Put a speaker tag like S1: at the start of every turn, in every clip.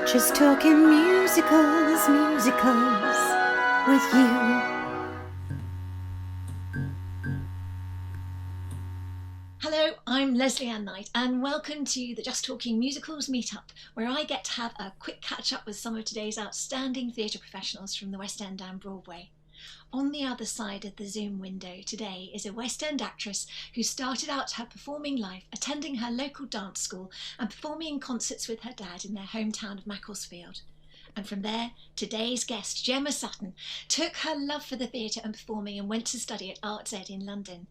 S1: Just talking musicals, musicals with you.
S2: Hello, I'm Lesley Anne Knight and welcome to the Just Talking Musicals meetup, where I get to have a quick catch up with some of today's outstanding theatre professionals from the West End and Broadway. On the other side of the Zoom window today is a West End actress who started out her performing life attending her local dance school and performing in concerts with her dad in their hometown of Macclesfield. And from there, today's guest, Gemma Sutton, took her love for the theatre and performing and went to study at Arts Ed in London.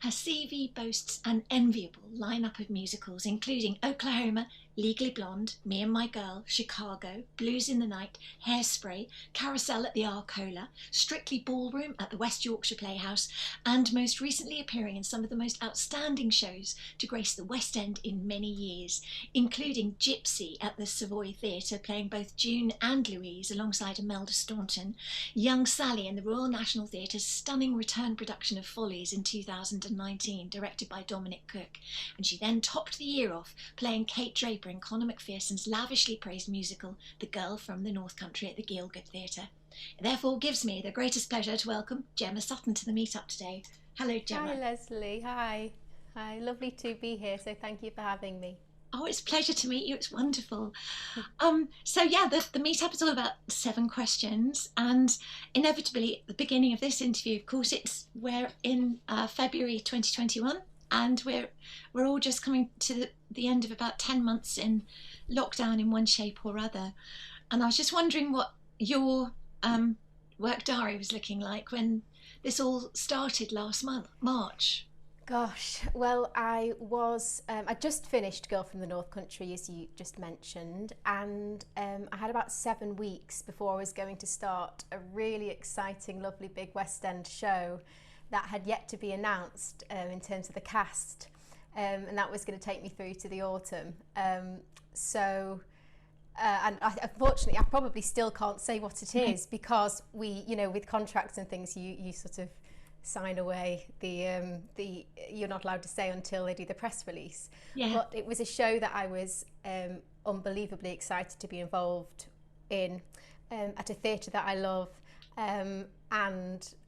S2: Her CV boasts an enviable lineup of musicals, including Oklahoma, Legally Blonde, Me and My Girl, Chicago, Blues in the Night, Hairspray, Carousel at the Arcola, Strictly Ballroom at the West Yorkshire Playhouse, and most recently appearing in some of the most outstanding shows to grace the West End in many years, including Gypsy at the Savoy Theatre, playing both June and Louise alongside Imelda Staunton, Young Sally in the Royal National Theatre's stunning return production of Follies in 2019, directed by Dominic Cook, and she then topped the year off playing Kate Draper in Conor McPherson's lavishly praised musical The Girl from the North Country at the Gielgud Theatre. It therefore gives me the greatest pleasure to welcome Gemma Sutton to the meetup today. Hello, Gemma.
S3: Hi, Lesley. Hi. Hi. Lovely to be here. So thank you for having me.
S2: Oh, it's a pleasure to meet you. It's wonderful. The meetup is all about 7 questions, and inevitably at the beginning of this interview, of course, we're in February 2021, and we're all just coming to the end of about 10 months in lockdown in one shape or other. And I was just wondering what your work diary was looking like when this all started last month, March.
S3: Gosh, well, I just finished Girl from the North Country, as you just mentioned, and I had about 7 weeks before I was going to start a really exciting, lovely big West End show that had yet to be announced in terms of the cast, and that was going to take me through to the autumn. Unfortunately, I probably still can't say what it is because with contracts and things, you sort of sign away the you're not allowed to say until they do the press release. Yeah. But it was a show that I was unbelievably excited to be involved in, at a theatre that I love, and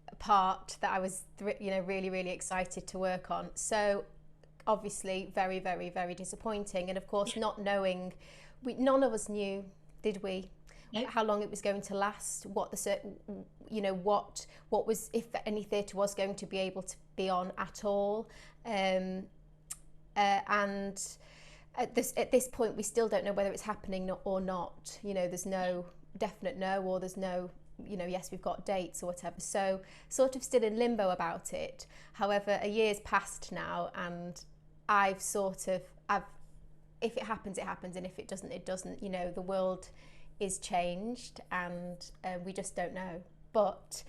S3: a part that I was really, really excited to work on. So obviously very, very, very disappointing, and of course not knowing, none of us knew, did we? Nope. How long it was going to last, what was, if any theatre was going to be able to be on at all, and at this point we still don't know whether it's happening or not. There's no definite no, or there's no yes, we've got dates or whatever, so sort of still in limbo about it. However, a year's passed now, and if it happens, it happens, and if it doesn't, it doesn't. The world is changed, and we just don't know. But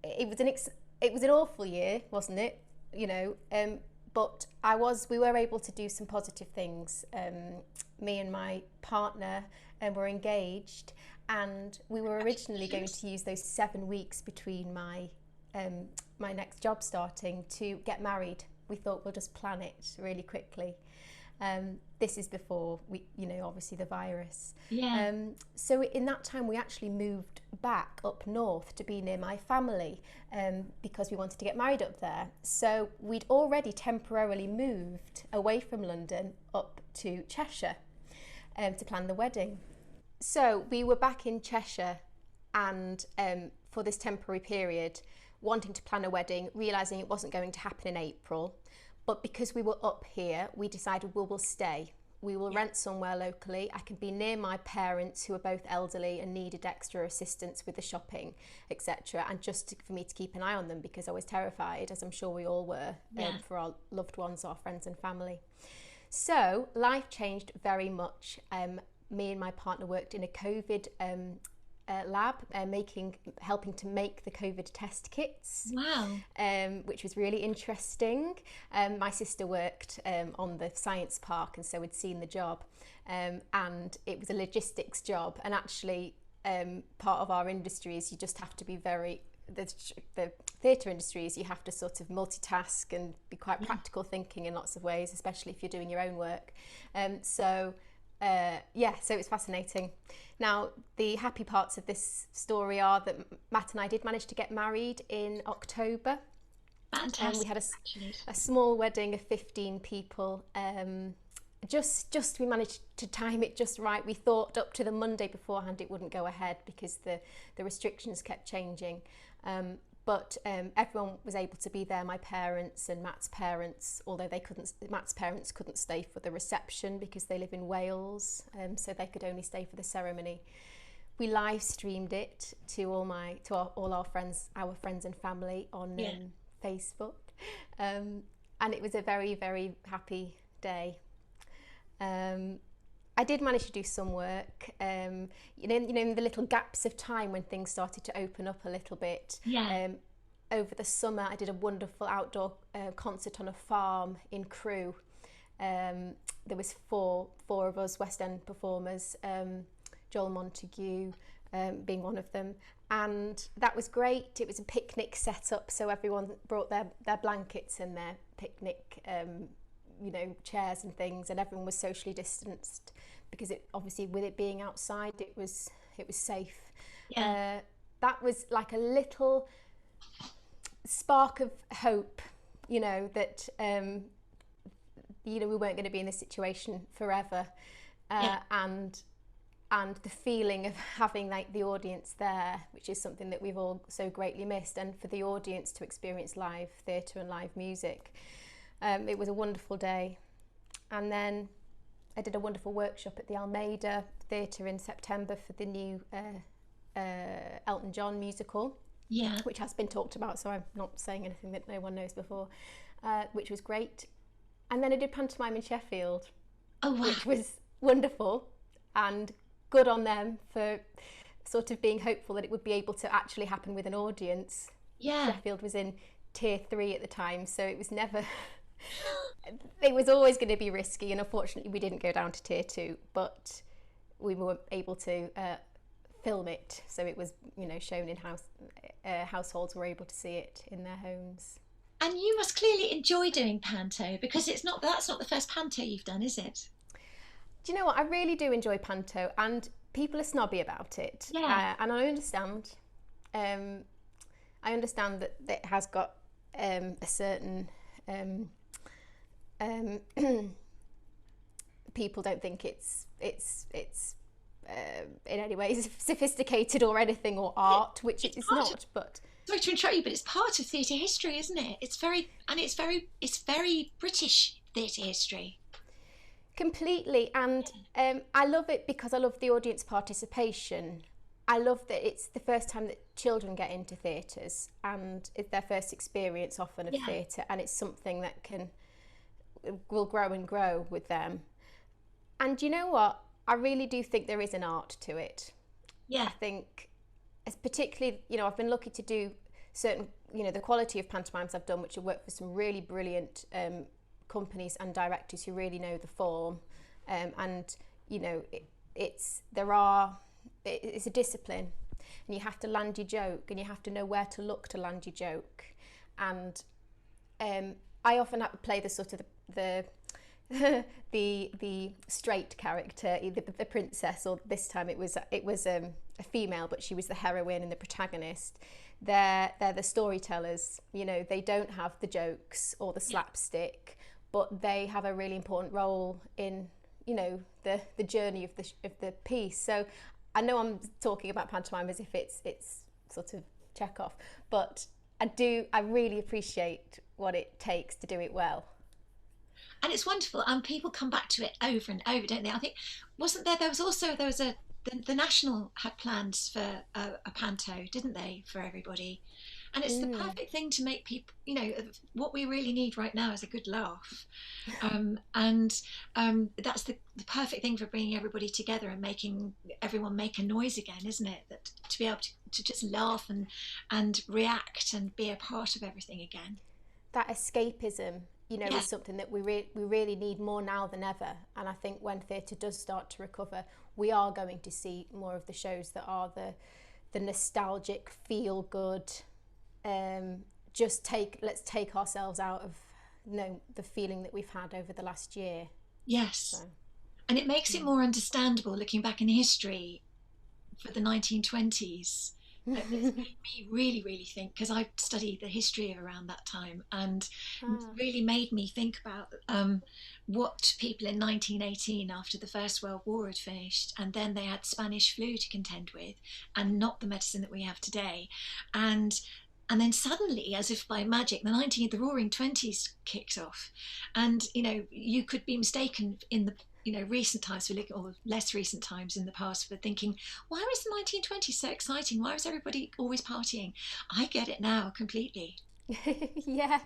S3: it was an awful year, wasn't it? But we were able to do some positive things. Me and my partner were engaged, and we were originally going to use those 7 weeks between my next job starting to get married. We thought we'll just plan it really quickly. This is before obviously the virus. Yeah. So in that time we actually moved back up north to be near my family, because we wanted to get married up there. So we'd already temporarily moved away from London up to Cheshire to plan the wedding. So we were back in Cheshire, and for this temporary period, wanting to plan a wedding, realising it wasn't going to happen in April. But because we were up here, we decided we'll stay. We will rent somewhere locally. I can be near my parents, who are both elderly and needed extra assistance with the shopping, etc. And just for me to keep an eye on them, because I was terrified, as I'm sure we all were, for our loved ones, our friends and family. So life changed very much. Me and my partner worked in a COVID lab, helping to make the COVID test kits. Wow. Which was really interesting. My sister worked on the science park, and so we'd seen the job, and it was a logistics job. And actually, part of our industry is you just have to be the theatre industry is you have to sort of multitask and be quite practical thinking in lots of ways, especially if you're doing your own work. So so it's fascinating. Now, the happy parts of this story are that Matt and I did manage to get married in October.
S2: Fantastic.
S3: And we had a small wedding of 15 people. Just we managed to time it just right. We thought up to the Monday beforehand it wouldn't go ahead because the restrictions kept changing. But everyone was able to be there, my parents and Matt's parents, although Matt's parents couldn't stay for the reception because they live in Wales, so they could only stay for the ceremony. We live streamed it to all our friends and family on Facebook, and it was a very, very happy day. I did manage to do some work, in the little gaps of time when things started to open up a little bit. Over the summer, I did a wonderful outdoor concert on a farm in Crewe. There was four of us West End performers, Joel Montague being one of them, and that was great. It was a picnic set up, so everyone brought their blankets and their picnic chairs and things, and everyone was socially distanced because it obviously, with it being outside, it was safe. That was like a little spark of hope, that we weren't going to be in this situation forever, and the feeling of having like the audience there, which is something that we've all so greatly missed, and for the audience to experience live theatre and live music. It was a wonderful day. And then I did a wonderful workshop at the Almeida Theatre in September for the new Elton John musical, which has been talked about, so I'm not saying anything that no one knows before, which was great. And then I did pantomime in Sheffield, which was wonderful, and good on them for sort of being hopeful that it would be able to actually happen with an audience. Sheffield was in tier 3 at the time, so it was never... It was always going to be risky, and unfortunately we didn't go down to tier 2, but we were able to film it, so it was shown in households were able to see it in their homes.
S2: And you must clearly enjoy doing panto, because that's not the first panto you've done, is it?
S3: Do you know what, I really do enjoy panto, and people are snobby about it, and I understand that it has got a certain people don't think it's in any way sophisticated or anything, or art, which it's not. But
S2: sorry to interrupt you, but it's part of theatre history, isn't it? It's very British theatre history.
S3: Completely, and I love it because I love the audience participation. I love that it's the first time that children get into theatres, and it's their first experience often of theatre, and it's something that will grow and grow with them. And you know what? I really do think there is an art to it. I think, as particularly, I've been lucky to do certain, the quality of pantomimes I've done, which have worked for some really brilliant companies and directors who really know the form, and it's a discipline, and you have to land your joke, and you have to know where to look to land your joke. And I often have to play the sort of the straight character, either the princess, or this time it was a female, but she was the heroine and the protagonist. They're the storytellers. They don't have the jokes or the slapstick, but they have a really important role in the journey of the piece. So I know I'm talking about pantomime as if it's sort of Chekhov, but I really appreciate what it takes to do it well.
S2: And it's wonderful, and people come back to it over and over, don't they? I think, the National had plans for a panto, didn't they, for everybody? And it's the perfect thing to make people, what we really need right now is a good laugh. That's the perfect thing for bringing everybody together and making everyone make a noise again, isn't it? That to be able to just laugh and react and be a part of everything again.
S3: That escapism, is something that we really need more now than ever. And I think when theatre does start to recover, we are going to see more of the shows that are the nostalgic, feel good. Let's take ourselves out of the feeling that we've had over the last year.
S2: Yes. And it makes it more understandable looking back in history for the 1920s. It made me really, really think, because I studied the history around that time, and really made me think about what people in 1918, after the First World War had finished, and then they had Spanish flu to contend with, and not the medicine that we have today. And then suddenly, as if by magic, the Roaring Twenties kicked off, and you could be mistaken in the recent times or less recent times in the past for thinking, why was the 1920s so exciting? Why was everybody always partying? I get it now completely.
S3: yeah.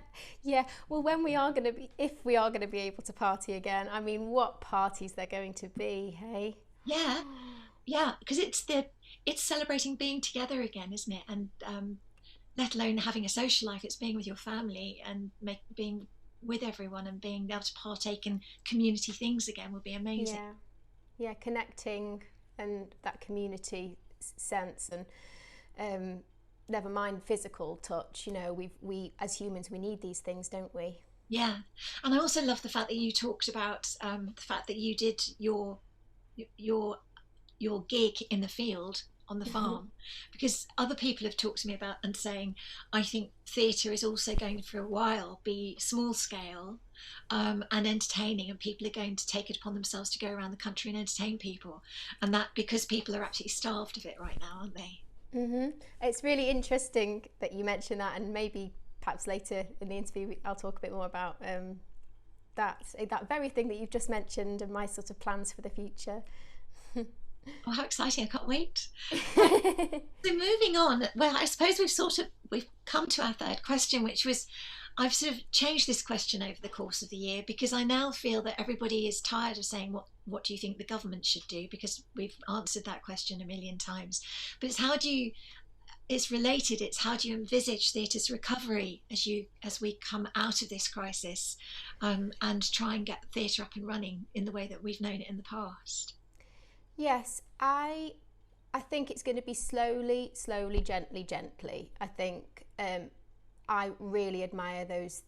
S3: Well, when we are going to be, if we are going to be able to party again, I mean, what parties they're going to be, hey?
S2: Yeah, because it's celebrating being together again, isn't it? And let alone having a social life, it's being with your family and being with everyone and being able to partake in community things again would be amazing.
S3: Yeah, connecting and that community sense, and never mind physical touch. We as humans, we need these things, don't we?
S2: Yeah, and I also love the fact that you talked about the fact that you did your gig in the field on the farm, because other people have talked to me about and saying, I think theatre is also going for a while be small scale and entertaining, and people are going to take it upon themselves to go around the country and entertain people, and that because people are absolutely starved of it right now, aren't they?
S3: It's really interesting that you mentioned that, and maybe perhaps later in the interview I'll talk a bit more about that very thing that you've just mentioned and my sort of plans for the future.
S2: Oh, how exciting, I can't wait. So moving on, well, I suppose we've come to our third question, which was, I've sort of changed this question over the course of the year, because I now feel that everybody is tired of saying what do you think the government should do, because we've answered that question a million times. But it's related. It's how do you envisage theatre's recovery as we come out of this crisis, and try and get theatre up and running in the way that we've known it in the past.
S3: Yes, I think it's going to be slowly, gently. I think I really admire those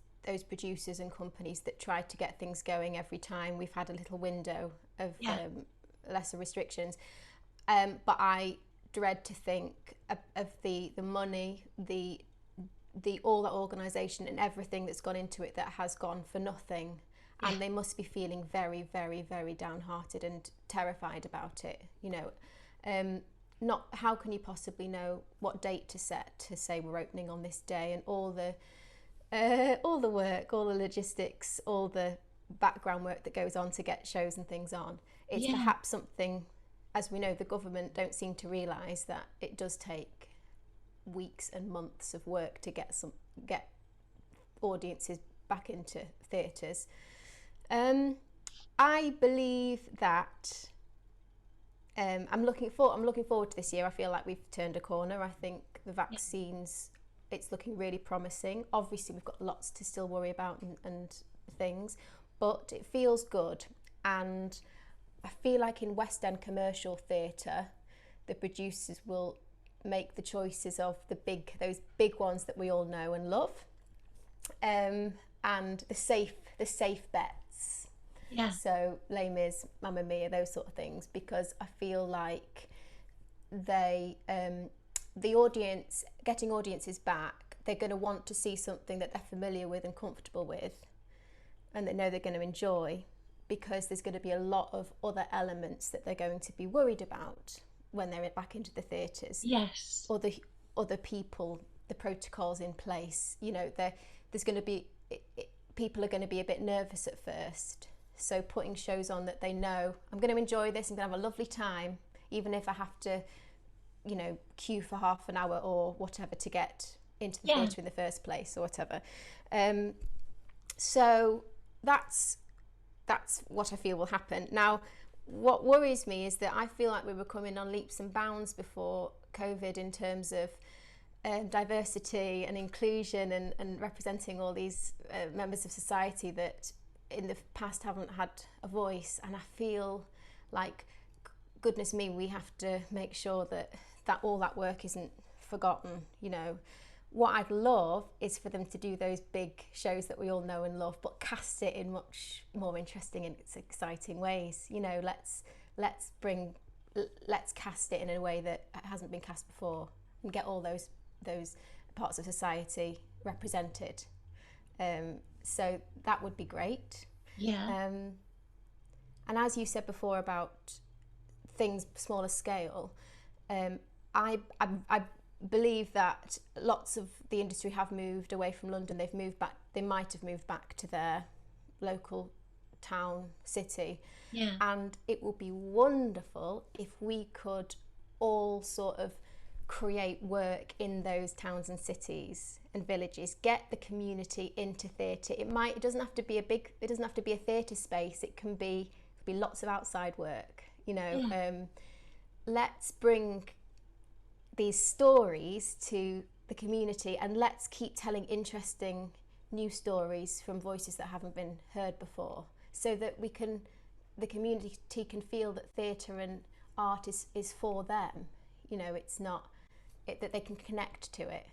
S3: producers and companies that try to get things going every time we've had a little window of lesser restrictions. But I dread to think of the money, the all that organisation and everything that's gone into it that has gone for nothing. And they must be feeling very, very, very downhearted and terrified about it. Not how can you possibly know what date to set to say we're opening on this day, and all the work, all the logistics, all the background work that goes on to get shows and things on. It's perhaps something, as we know, the government don't seem to realise that it does take weeks and months of work to get audiences back into theatres. I believe that I'm looking forward to this year. I feel like we've turned a corner. I think the vaccines, it's looking really promising. Obviously, we've got lots to still worry about and things, but it feels good. And I feel like in West End commercial theatre, the producers will make the choices of those big ones that we all know and love, and the safe bets.
S2: Yeah.
S3: So Les Mis, Mamma Mia, those sort of things, because I feel like the audience, getting audiences back, they're going to want to see something that they're familiar with and comfortable with, and they know they're going to enjoy, because there's going to be a lot of other elements that they're going to be worried about when they're back into the theatres.
S2: Yes.
S3: Or the other people, the protocols in place. There's going to be people are going to be a bit nervous at first. So putting shows on that they know, I'm going to enjoy this, I'm going to have a lovely time, even if I have to, queue for half an hour or whatever to get into the theatre in the first place or whatever. So that's what I feel will happen. Now, what worries me is that I feel like we were coming on leaps and bounds before COVID in terms of diversity and inclusion and representing all these members of society that in the past haven't had a voice. And I feel like, goodness me, we have to make sure that all that work isn't forgotten. what I'd love is for them to do those big shows that we all know and love, but cast it in much more interesting and exciting ways. You know, let's cast it in a way that hasn't been cast before, and get all those parts of society represented. So that would be great.
S2: Yeah.
S3: And as you said before about things smaller scale, I believe that lots of the industry have moved away from London. They've moved back. They might have moved back to their local town, city.
S2: Yeah.
S3: And it would be wonderful if we could all sort of create work in those towns and cities and villages, get the community into theatre. It doesn't have to be a theatre space. It can be lots of outside work, you know.
S2: Yeah.
S3: Let's bring these stories to the community, and let's keep telling interesting new stories from voices that haven't been heard before, so that the community can feel that theatre and art is for them. You know, it's not that they can connect to it.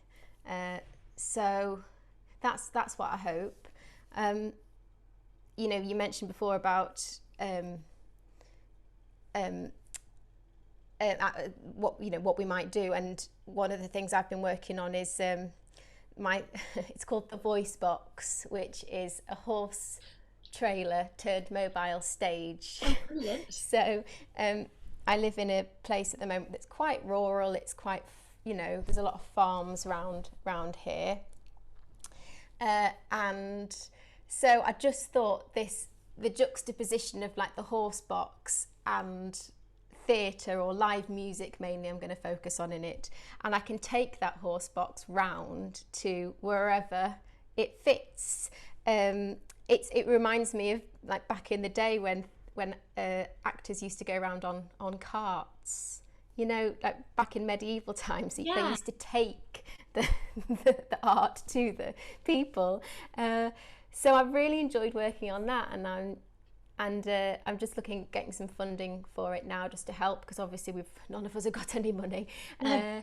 S3: So that's what I hope. You know, you mentioned before about what we might do, and one of the things I've been working on is it's called the Voice Box, which is a horse trailer turned mobile stage.
S2: Oh, brilliant.
S3: So I live in a place at the moment that's quite rural. It's quite, you know, there's a lot of farms round here, and so I just thought the juxtaposition of like the horse box and theatre or live music, mainly I'm going to focus on in it, and I can take that horse box round to wherever it fits. It reminds me of like back in the day when actors used to go around on carts, you know, like back in medieval times.
S2: Yeah.
S3: They used to take the art to the people. So I've really enjoyed working on that, and I'm just getting some funding for it now, just to help, because obviously none of us have got any money.
S2: No.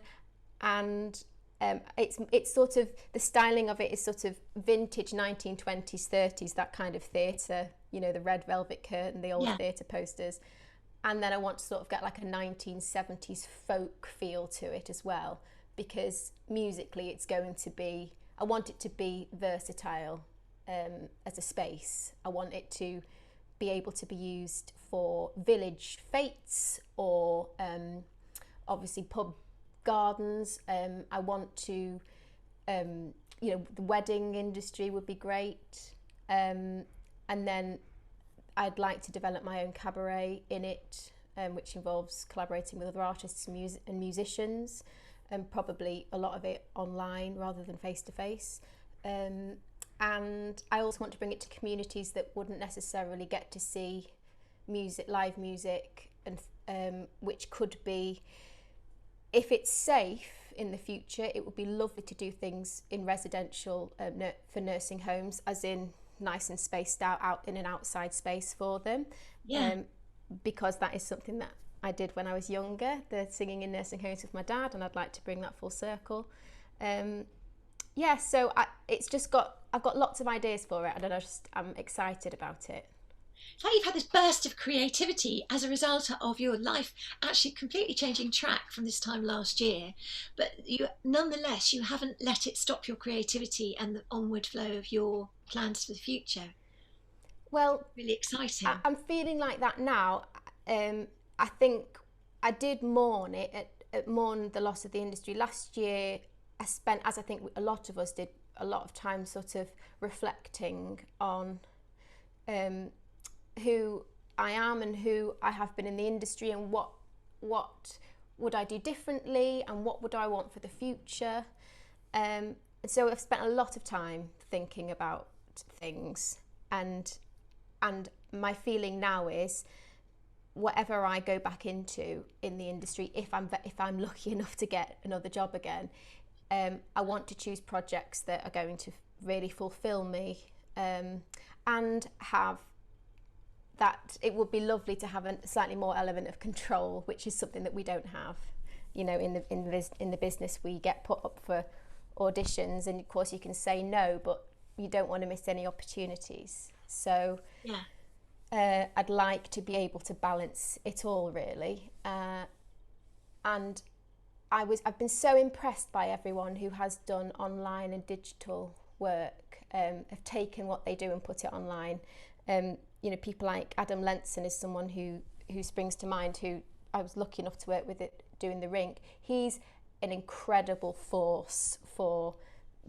S3: It's sort of, the styling of it is sort of vintage 1920s, 30s, that kind of theatre, you know, the red velvet curtain, the old theatre posters. And then I want to sort of get like a 1970s folk feel to it as well, because musically it's going to be, I want it to be versatile as a space. I want it to be able to be used for village fetes or obviously pub gardens. I want to, you know, the wedding industry would be great. And then I'd like to develop my own cabaret in it, which involves collaborating with other artists and musicians, and probably a lot of it online rather than face to face. And I also want to bring it to communities that wouldn't necessarily get to see live music, and which could be, if it's safe in the future, it would be lovely to do things in residential for nursing homes, as in nice and spaced out in an outside space for them.
S2: Yeah.
S3: Because that is something that I did when I was younger, the singing in nursing homes with my dad, and I'd like to bring that full circle. So I've got lots of ideas for it, and I'm excited about it.
S2: It's like you've had this burst of creativity as a result of your life actually completely changing track from this time last year, but nonetheless you haven't let it stop your creativity and the onward flow of your plans for the future.
S3: Well,
S2: really exciting.
S3: I'm feeling like that now. I think I did mourn the loss of the industry last year. I spent, as I think a lot of us did, a lot of time sort of reflecting on who I am and who I have been in the industry, and what would I do differently, and what would I want for the future. So I've spent a lot of time thinking about things, and my feeling now is, whatever I go back into in the industry, if I'm lucky enough to get another job again, I want to choose projects that are going to really fulfill me, and have that. It would be lovely to have a slightly more element of control, which is something that we don't have. You know, in the business, we get put up for auditions, and of course you can say no, but you don't want to miss any opportunities. So I'd like to be able to balance it all, really. And I've been so impressed by everyone who has done online and digital work, have taken what they do and put it online. You know, people like Adam Lenson is someone who springs to mind, who I was lucky enough to work with it doing the Rink. He's an incredible force for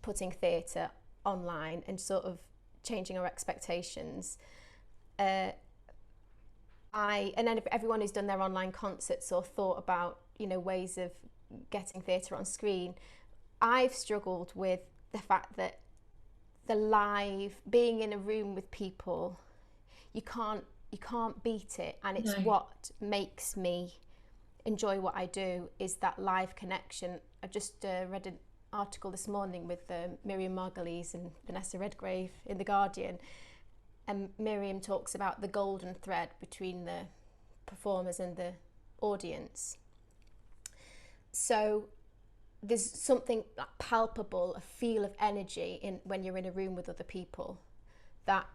S3: putting theatre online and sort of changing our expectations. And then everyone who's done their online concerts or thought about, you know, ways of getting theatre on screen, I've struggled with the fact that the live, being in a room with people, you can't beat it, and it's what makes me enjoy what I do, is that live connection. I just read an article this morning with Miriam Margolyes and Vanessa Redgrave in The Guardian, and Miriam talks about the golden thread between the performers and the audience. So there's something palpable, a feel of energy when you're in a room with other people, that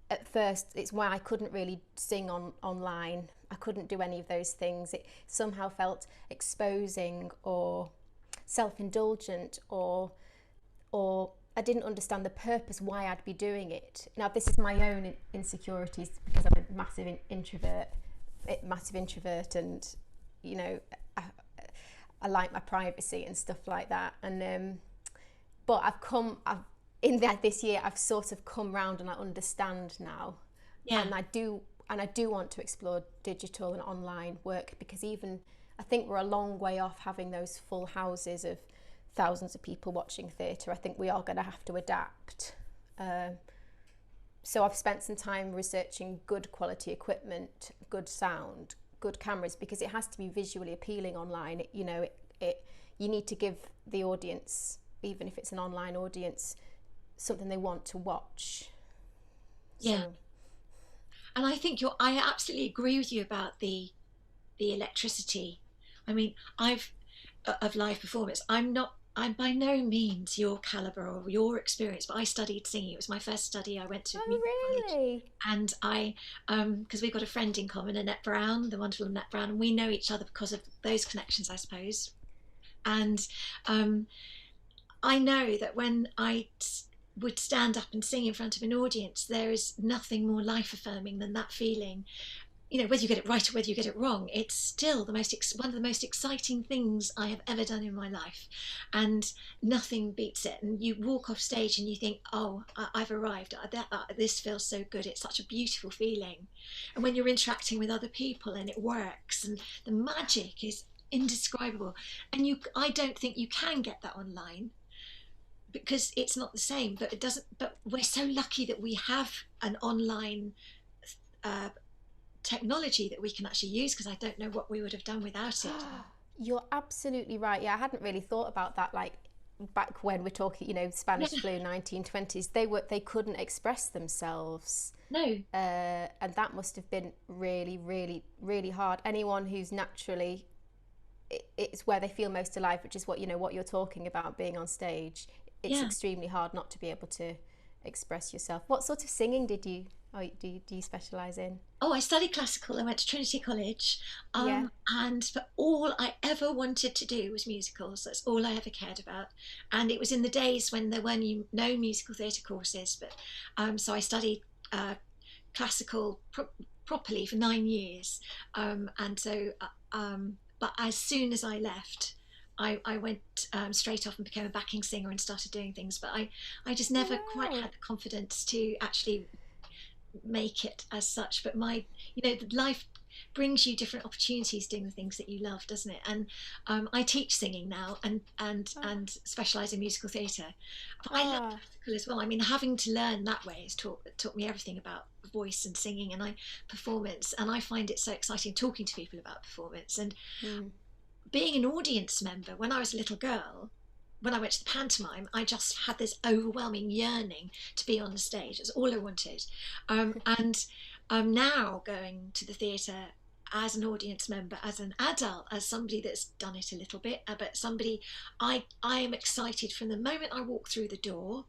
S3: at first it's why I couldn't really sing online. I couldn't do any of those things. It somehow felt exposing or self-indulgent, or I didn't understand the purpose why I'd be doing it. Now, this is my own insecurities, because I'm a massive introvert, and you know, I like my privacy and stuff like that. And but this year I've sort of come round and I understand now. And I do want to explore digital and online work, because even I think we're a long way off having those full houses of thousands of people watching theatre. I think we are going to have to adapt. So I've spent some time researching good quality equipment, good sound, good cameras, because it has to be visually appealing online. You know, you need to give the audience, even if it's an online audience, something they want to watch.
S2: And I think I absolutely agree with you about the electricity. I mean, of live performance, I'm by no means your calibre or your experience, but I studied singing. It was my first study. I went to college, and I because we've got a friend in common, Annette Brown, the wonderful Annette Brown, and we know each other because of those connections, I suppose. And I know that when I would stand up and sing in front of an audience, there is nothing more life affirming than that feeling. You know, whether you get it right or whether you get it wrong, it's still one of the most exciting things I have ever done in my life, and nothing beats it. And you walk off stage and you think, oh, I've arrived. This feels so good. It's such a beautiful feeling. And when you're interacting with other people and it works, and the magic is indescribable. And I don't think you can get that online, because it's not the same. But it doesn't. But we're so lucky that we have an online technology that we can actually use, because I don't know what we would have done without it.
S3: You're absolutely right. Yeah, I hadn't really thought about that. Like back when we're talking, you know, Spanish flu, 1920s, they couldn't express themselves.
S2: No.
S3: And that must have been really, really, really hard. Anyone who's naturally, it's where they feel most alive, which is what you're talking about, being on stage. It's extremely hard not to be able to express yourself. What sort of singing do you specialise in?
S2: Oh, I studied classical. I went to Trinity College, but all I ever wanted to do was musicals. That's all I ever cared about. And it was in the days when there were no musical theatre courses, but so I studied classical properly for 9 years, and so but as soon as I left, I went straight off and became a backing singer and started doing things. But I just never quite had the confidence to actually make it as such. But life brings you different opportunities doing the things that you love, doesn't it? And I teach singing now and specialise in musical theatre. But I love classical as well. I mean, having to learn that way has taught me everything about voice and singing and performance. And I find it so exciting talking to people about performance. And being an audience member, when I was a little girl, when I went to the pantomime, I just had this overwhelming yearning to be on the stage. That's all I wanted. And I'm now going to the theatre as an audience member, as an adult, as somebody that's done it a little bit, but somebody, I am excited from the moment I walk through the door.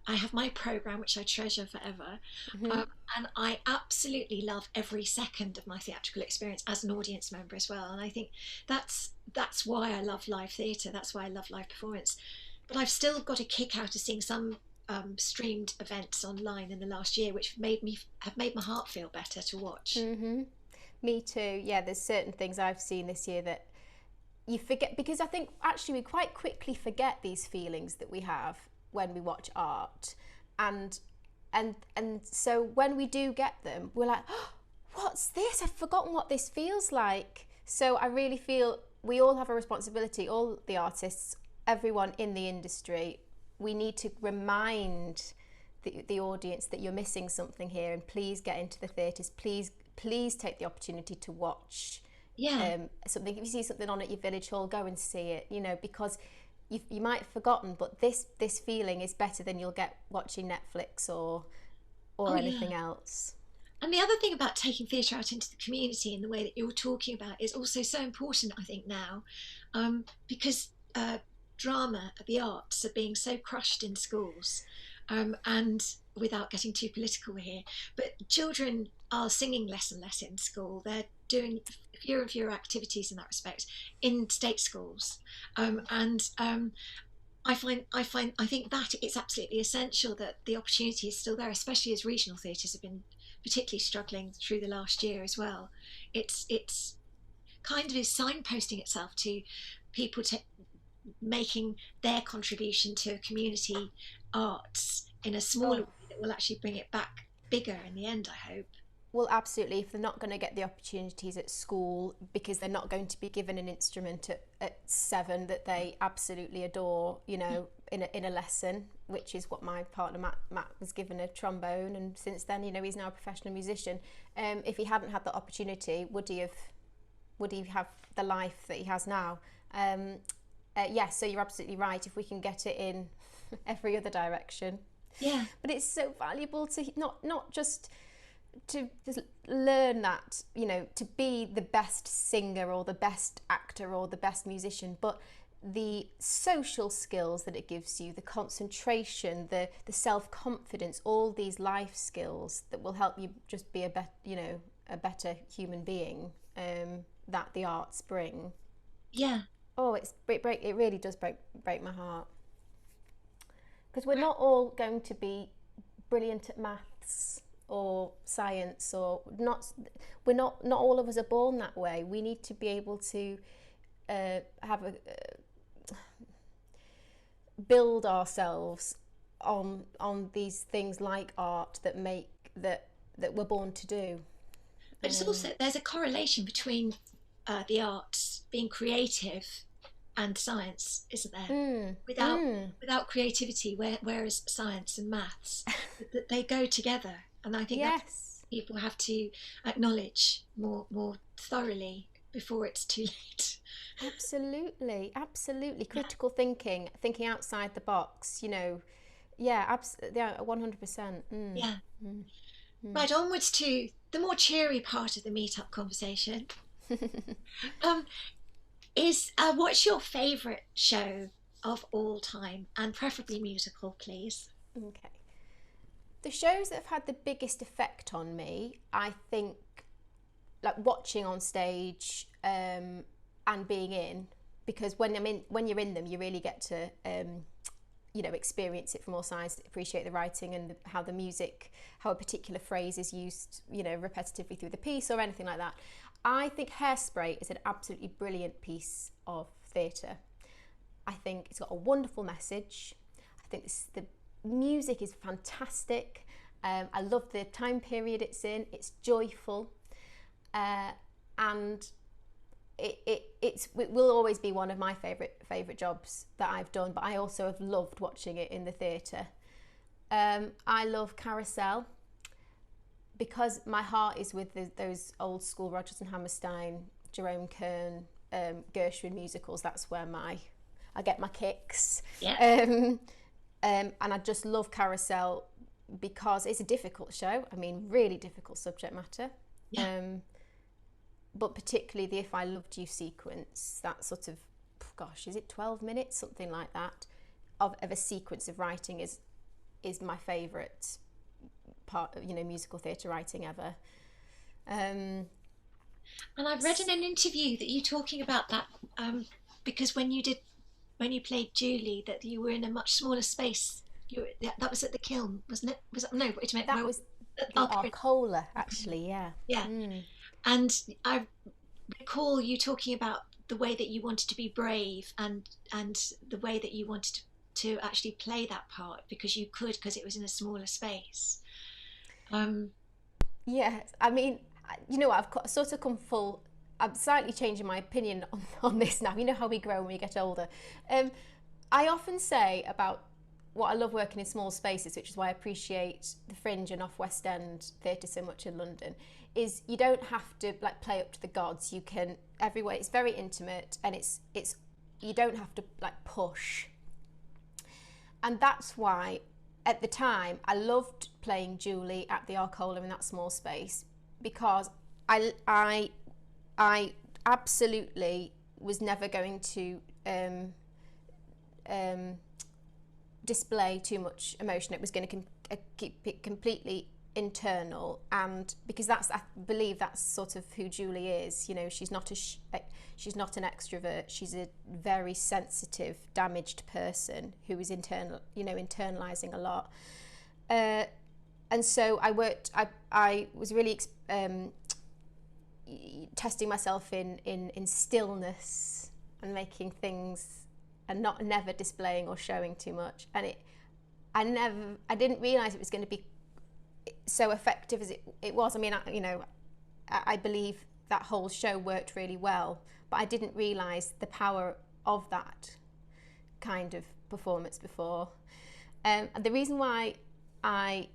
S2: I have my programme, which I treasure forever. And I absolutely love every second of my theatrical experience as an audience member as well. And I think that's why I love live theatre. That's why I love live performance. But I've still got a kick out of seeing some streamed events online in the last year, which have made my heart feel better to watch.
S3: Me too. Yeah, there's certain things I've seen this year that you forget, because I think actually we quite quickly forget these feelings that we have when we watch art, and so when we do get them, we're like, oh, what's this? I've forgotten what this feels like. So I really feel we all have a responsibility, all the artists, everyone in the industry. We need to remind the audience that you're missing something here, and please get into the theatres. Please take the opportunity to watch something. If you see something on at your village hall, go and see it, because you might have forgotten, but this feeling is better than you'll get watching Netflix or anything else.
S2: And the other thing about taking theatre out into the community in the way that you're talking about is also so important, I think, now, because drama, the arts, are being so crushed in schools, and without getting too political here, but children are singing less and less in school. They're doing fewer and fewer activities in that respect in state schools, and I think that it's absolutely essential that the opportunity is still there, especially as regional theatres have been particularly struggling through the last year as well. It's kind of is signposting itself to people making their contribution to community arts in a smaller way that will actually bring it back bigger in the end, I hope.
S3: Well, absolutely. If they're not going to get the opportunities at school because they're not going to be given an instrument at 7 that they absolutely adore, in a lesson, which is what my partner Matt was given, a trombone, and since then, he's now a professional musician. If he hadn't had the opportunity, would he have the life that he has now? Yes, so you're absolutely right. If we can get it in every other direction.
S2: Yeah.
S3: But it's so valuable to not just to learn that, to be the best singer or the best actor or the best musician, but the social skills that it gives you, the concentration, the self-confidence, all these life skills that will help you just be a better human being, that the arts bring.
S2: Yeah.
S3: Oh, it really does break my heart, because we're not all going to be brilliant at maths or science, or not all of us are born that way. We need to be able to build ourselves on these things like art that we're born to do.
S2: But it's also, there's a correlation between the arts being creative and science, isn't there? Without creativity, whereas science and maths, they go together. And I think that's people have to acknowledge more thoroughly before it's too late.
S3: Absolutely. Critical thinking outside the box, Yeah, absolutely. Yeah, 100%.
S2: Yeah. Right, onwards to the more cheery part of the meetup conversation. What's your favourite show of all time, and preferably musical, please?
S3: Okay. The shows that have had the biggest effect on me, I think, like watching on stage and being in, because when you're in them, you really get to experience it from all sides, appreciate the writing and how the music, how a particular phrase is used, repetitively through the piece or anything like that. I think Hairspray is an absolutely brilliant piece of theatre. I think it's got a wonderful message. I think the music is fantastic. I love the time period it's in. It's joyful, and it will always be one of my favourite jobs that I've done. But I also have loved watching it in the theatre. I love Carousel, because my heart is with those old school Rodgers and Hammerstein, Jerome Kern, Gershwin musicals. That's where I get my kicks.
S2: Yeah.
S3: And I just love Carousel because it's a difficult show. I mean, really difficult subject matter.
S2: Yeah.
S3: but particularly the If I Loved You sequence, that sort of, gosh, is it 12 minutes, something like that, of a sequence of writing is my favourite part of, musical theatre writing ever.
S2: And I've read in an interview that you're talking about that because when you played Julie, that you were in a much smaller space. That was at the Kiln, wasn't it? No, wait a minute.
S3: That was the Arcola, actually, yeah.
S2: Yeah. And I recall you talking about the way that you wanted to be brave and the way that you wanted to actually play that part because it was in a smaller space.
S3: Yes, I mean, I've sort of I'm slightly changing my opinion on this now. You know how we grow when we get older. I often say about what I love working in small spaces, which is why I appreciate the Fringe and off West End theatre so much in London, is you don't have to play up to the gods. You can everywhere. It's very intimate, and it's you don't have to push. And that's why at the time I loved playing Julie at the Arcola in that small space, because I absolutely was never going to display too much emotion. It was going to keep it completely internal, and because I believe that's sort of who Julie is. She's not she's not an extrovert. She's a very sensitive, damaged person who is internalizing a lot. And so I was really testing myself in stillness and making things and never displaying or showing too much. And I didn't realize it was going to be so effective as it was. I mean, I believe that whole show worked really well, but I didn't realize the power of that kind of performance before. And the reason why I'm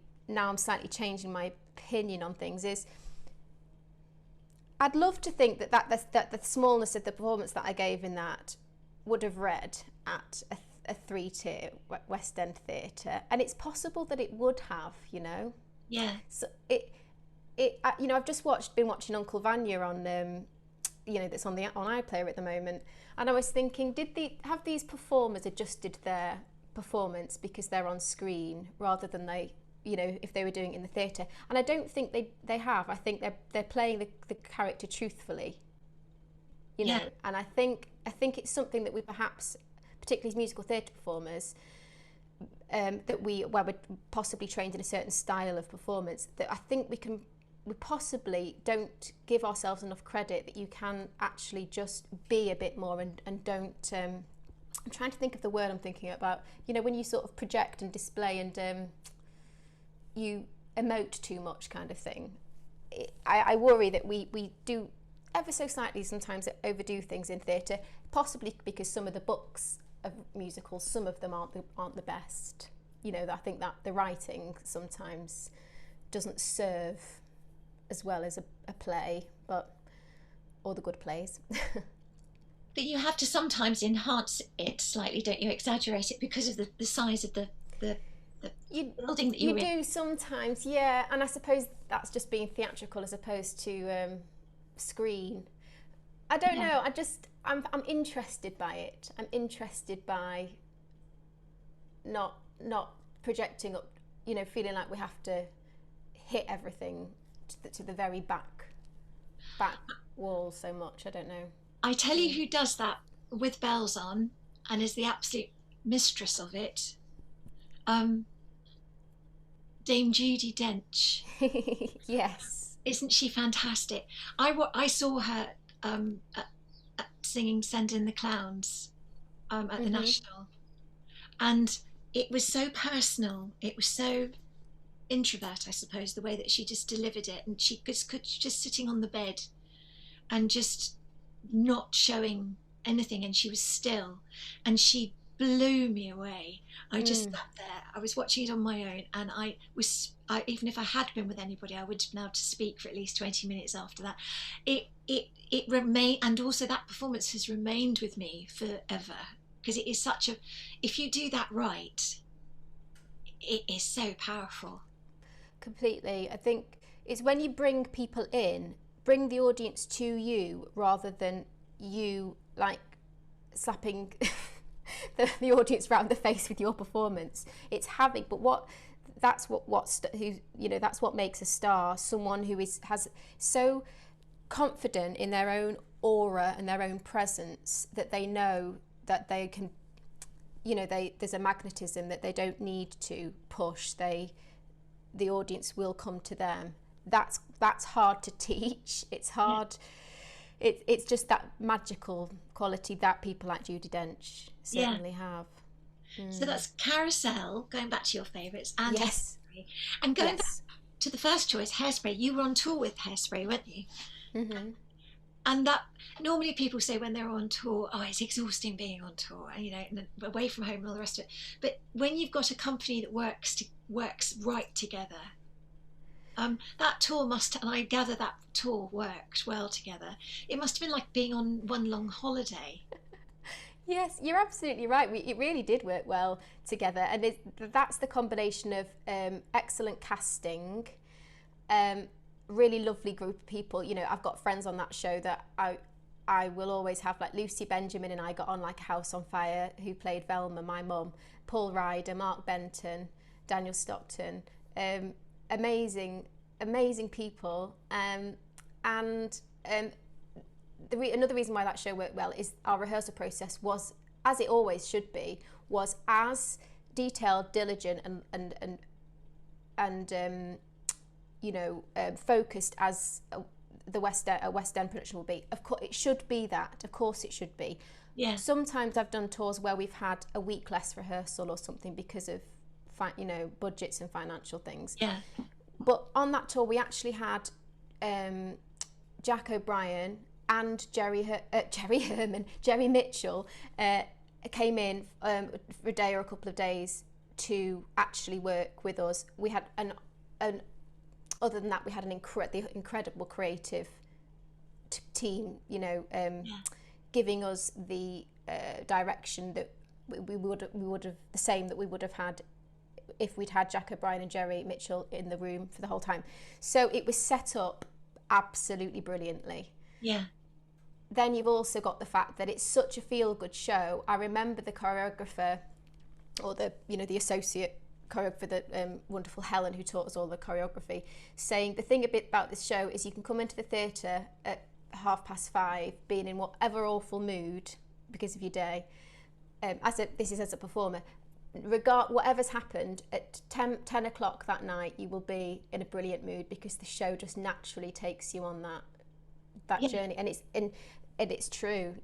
S3: slightly changing my opinion on things is I'd love to think that the smallness of the performance that I gave in that would have read at a 3-tier West End theatre, and it's possible that it would have,
S2: Yeah.
S3: So I've just been watching Uncle Vanya on that's on iPlayer at the moment, and I was thinking, have these performers adjusted their performance because they're on screen rather than if they were doing it in the theatre? And I don't think they have. I think they're playing the character truthfully,
S2: Yeah.
S3: And I think it's something that we perhaps, particularly as musical theatre performers, that we're possibly trained in a certain style of performance, that I think we possibly don't give ourselves enough credit, that you can actually just be a bit more and don't I'm trying to think of the word I'm thinking about, when you sort of project and display and you emote too much, kind of thing. I worry that we do ever so slightly sometimes overdo things in theatre, possibly because some of the books of musicals, some of them aren't the best. I think that the writing sometimes doesn't serve as well as a play, or the good plays.
S2: But you have to sometimes enhance it slightly, don't you? Exaggerate it because of the size of the building that you're in.
S3: You do sometimes, yeah. And I suppose that's just being theatrical as opposed to screen. I don't know. I'm interested by it. I'm interested by not projecting up, feeling like we have to hit everything to the very back wall so much. I don't know.
S2: I tell you who does that with bells on and is the absolute mistress of it. Dame Judy Dench.
S3: Yes.
S2: Isn't she fantastic? I saw her singing Send in the Clowns at the National, and it was so personal. It was so introvert, I suppose, the way that she just delivered it, and she could just sitting on the bed and just not showing anything, and she was still, and she blew me away. I just sat there. I was watching it on my own, and I even if I had been with anybody, I would have been able to speak for at least 20 minutes after that. It remained, and also that performance has remained with me forever, because it is such a, if you do that right, it is so powerful.
S3: Completely. I think it's when you bring people in, bring the audience to you rather than you like slapping the audience around the face with your performance. It's having, but that's what makes a star. Someone who has so confident in their own aura and their own presence that they know that they can, there's a magnetism that they don't need to push. The audience will come to them. That's hard to teach. It's hard. It's just that magical quality that people like Judy Dench certainly have.
S2: So that's Carousel, going back to your favourites, and
S3: yes.
S2: Hairspray. And going back to the first choice, Hairspray, you were on tour with Hairspray, weren't you?
S3: Mm-hmm.
S2: And that, normally people say when they're on tour, oh, it's exhausting being on tour, and away from home and all the rest of it. But when you've got a company that works right together, that tour and I gather that tour worked well together. It must have been like being on one long holiday.
S3: Yes, you're absolutely right. It really did work well together, and that's the combination of excellent casting, really lovely group of people. I've got friends on that show that I will always have, like Lucy Benjamin and I got on like a house on fire, who played Velma, my mum, Paul Ryder, Mark Benton, Daniel Stockton, amazing people, another reason why that show worked well is our rehearsal process was, as it always should be, was as detailed, diligent and focused as a West End production will be. Of course, it should be that. Of course, it should be.
S2: Yeah.
S3: Sometimes I've done tours where we've had a week less rehearsal or something because of budgets and financial things.
S2: Yeah.
S3: But on that tour, we actually had Jack O'Brien and Jerry Mitchell came in for a day or a couple of days to actually work with us. We had other than that, we had the incredible creative team, giving us the direction that we would have the same that we would have had if we'd had Jack O'Brien and Jerry Mitchell in the room for the whole time. So it was set up absolutely brilliantly.
S2: Yeah.
S3: Then you've also got the fact that it's such a feel-good show. I remember the choreographer, or the associate choreographer, the wonderful Helen, who taught us all the choreography, saying the thing a bit about this show is you can come into the theatre at 5:30, being in whatever awful mood because of your day. As a performer, whatever's happened at 10 o'clock that night, you will be in a brilliant mood because the show just naturally takes you on that journey. And it's true,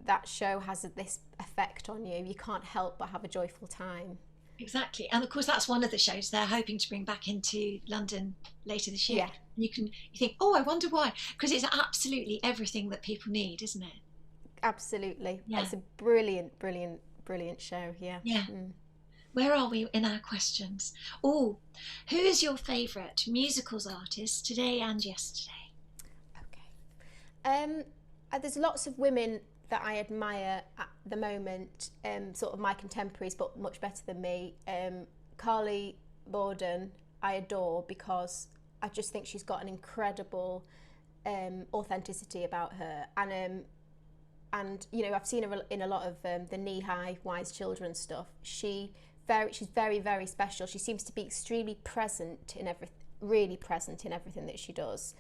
S3: that show has this effect on you. You can't help but have a joyful time.
S2: Exactly. And of course, that's one of the shows they're hoping to bring back into London later this year. Yeah. You think, oh, I wonder why, because it's absolutely everything that people need, isn't it?
S3: Absolutely.
S2: Yeah.
S3: It's a brilliant show. Yeah.
S2: Where are we in our questions? Oh, who's your favourite musicals artist today and yesterday?
S3: Okay. There's lots of women that I admire at the moment, sort of my contemporaries, but much better than me. Carly Borden, I adore because I just think she's got an incredible authenticity about her, and I've seen her in a lot of the knee-high wise children stuff. She's very, very special. She seems to be extremely present in everything that she does,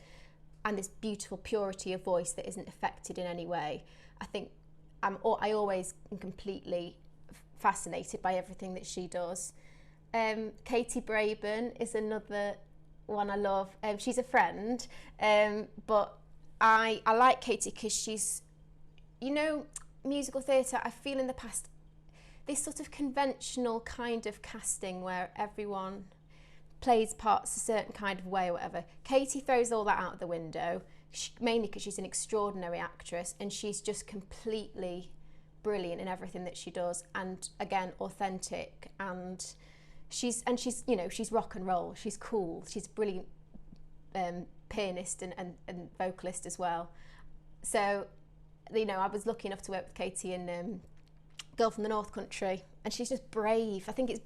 S3: and this beautiful purity of voice that isn't affected in any way. I think I always am completely fascinated by everything that she does. Katie Braben is another one I love. She's a friend, but I like Katie because she's, musical theatre, I feel in the past, this sort of conventional kind of casting where everyone plays parts a certain kind of way or whatever. Katie throws all that out of the window, mainly because she's an extraordinary actress and she's just completely brilliant in everything that she does, and again authentic, and she's rock and roll, she's cool, she's a brilliant pianist and vocalist as well. So I was lucky enough to work with Katie in Girl from the North Country, and she's just brave. I think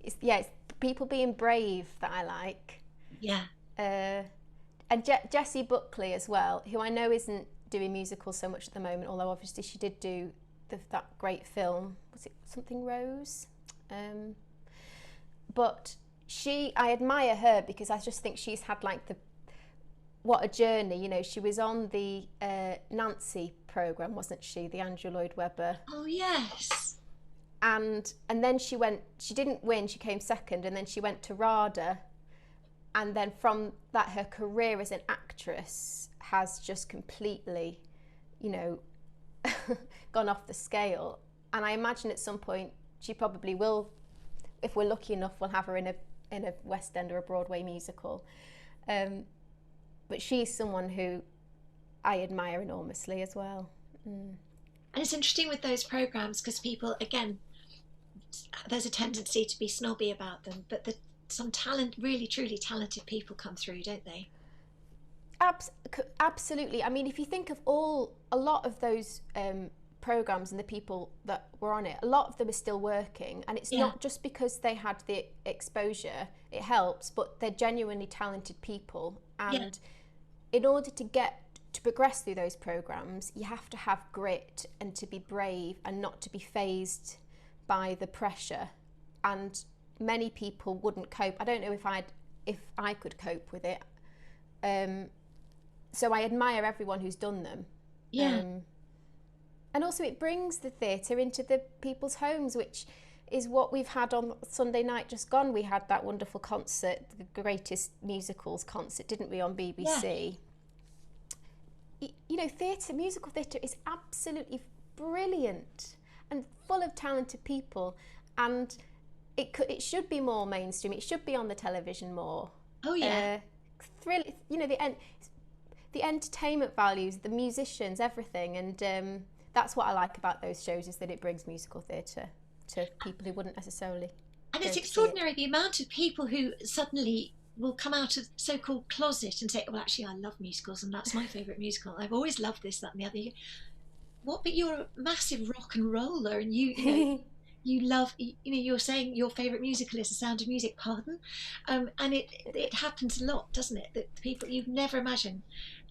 S3: it's people being brave that I like.
S2: Yeah.
S3: And Jessie Buckley as well, who I know isn't doing musicals so much at the moment, although obviously she did do that great film, was it something Rose? But I admire her because I just think she's had like what a journey, you know. She was on the Nancy programme, wasn't she, the Andrew Lloyd Webber?
S2: Oh yes.
S3: And then she didn't win, she came second, and then she went to RADA, and then from that her career as an actress has just completely, you know, gone off the scale. And I imagine at some point she probably will, if we're lucky enough, we'll have her in a West End or a Broadway musical. But she's someone who I admire enormously as well.
S2: And it's interesting with those programmes because people, again, there's a tendency to be snobby about them, but some really truly talented people come through, don't they?
S3: Absolutely. I mean, if you think of a lot of those programmes and the people that were on it, a lot of them are still working, and it's not just because they had the exposure, it helps, but they're genuinely talented people. And in order to progress through those programmes, you have to have grit and to be brave and not to be fazed by the pressure. And many people wouldn't cope. I don't know if I could cope with it. So I admire everyone who's done them. And also it brings the theatre into the people's homes, which is what we've had on Sunday night just gone. We had that wonderful concert, the Greatest Musicals concert, didn't we, on BBC? You know, musical theatre is absolutely brilliant and full of talented people, and it should be more mainstream. It should be on the television more.
S2: Oh yeah.
S3: You know, the entertainment values, the musicians, everything, and that's what I like about those shows, is that it brings musical theatre to people who wouldn't necessarily.
S2: And it's extraordinary the amount of people who suddenly will come out of so-called closet and say, well, actually I love musicals and that's my favourite musical. I've always loved this, that and the other. What, but you're a massive rock and roller, and you you love, you know, you're saying your favourite musical is The Sound of Music, pardon? And it happens a lot, doesn't it? That the people you've never imagined.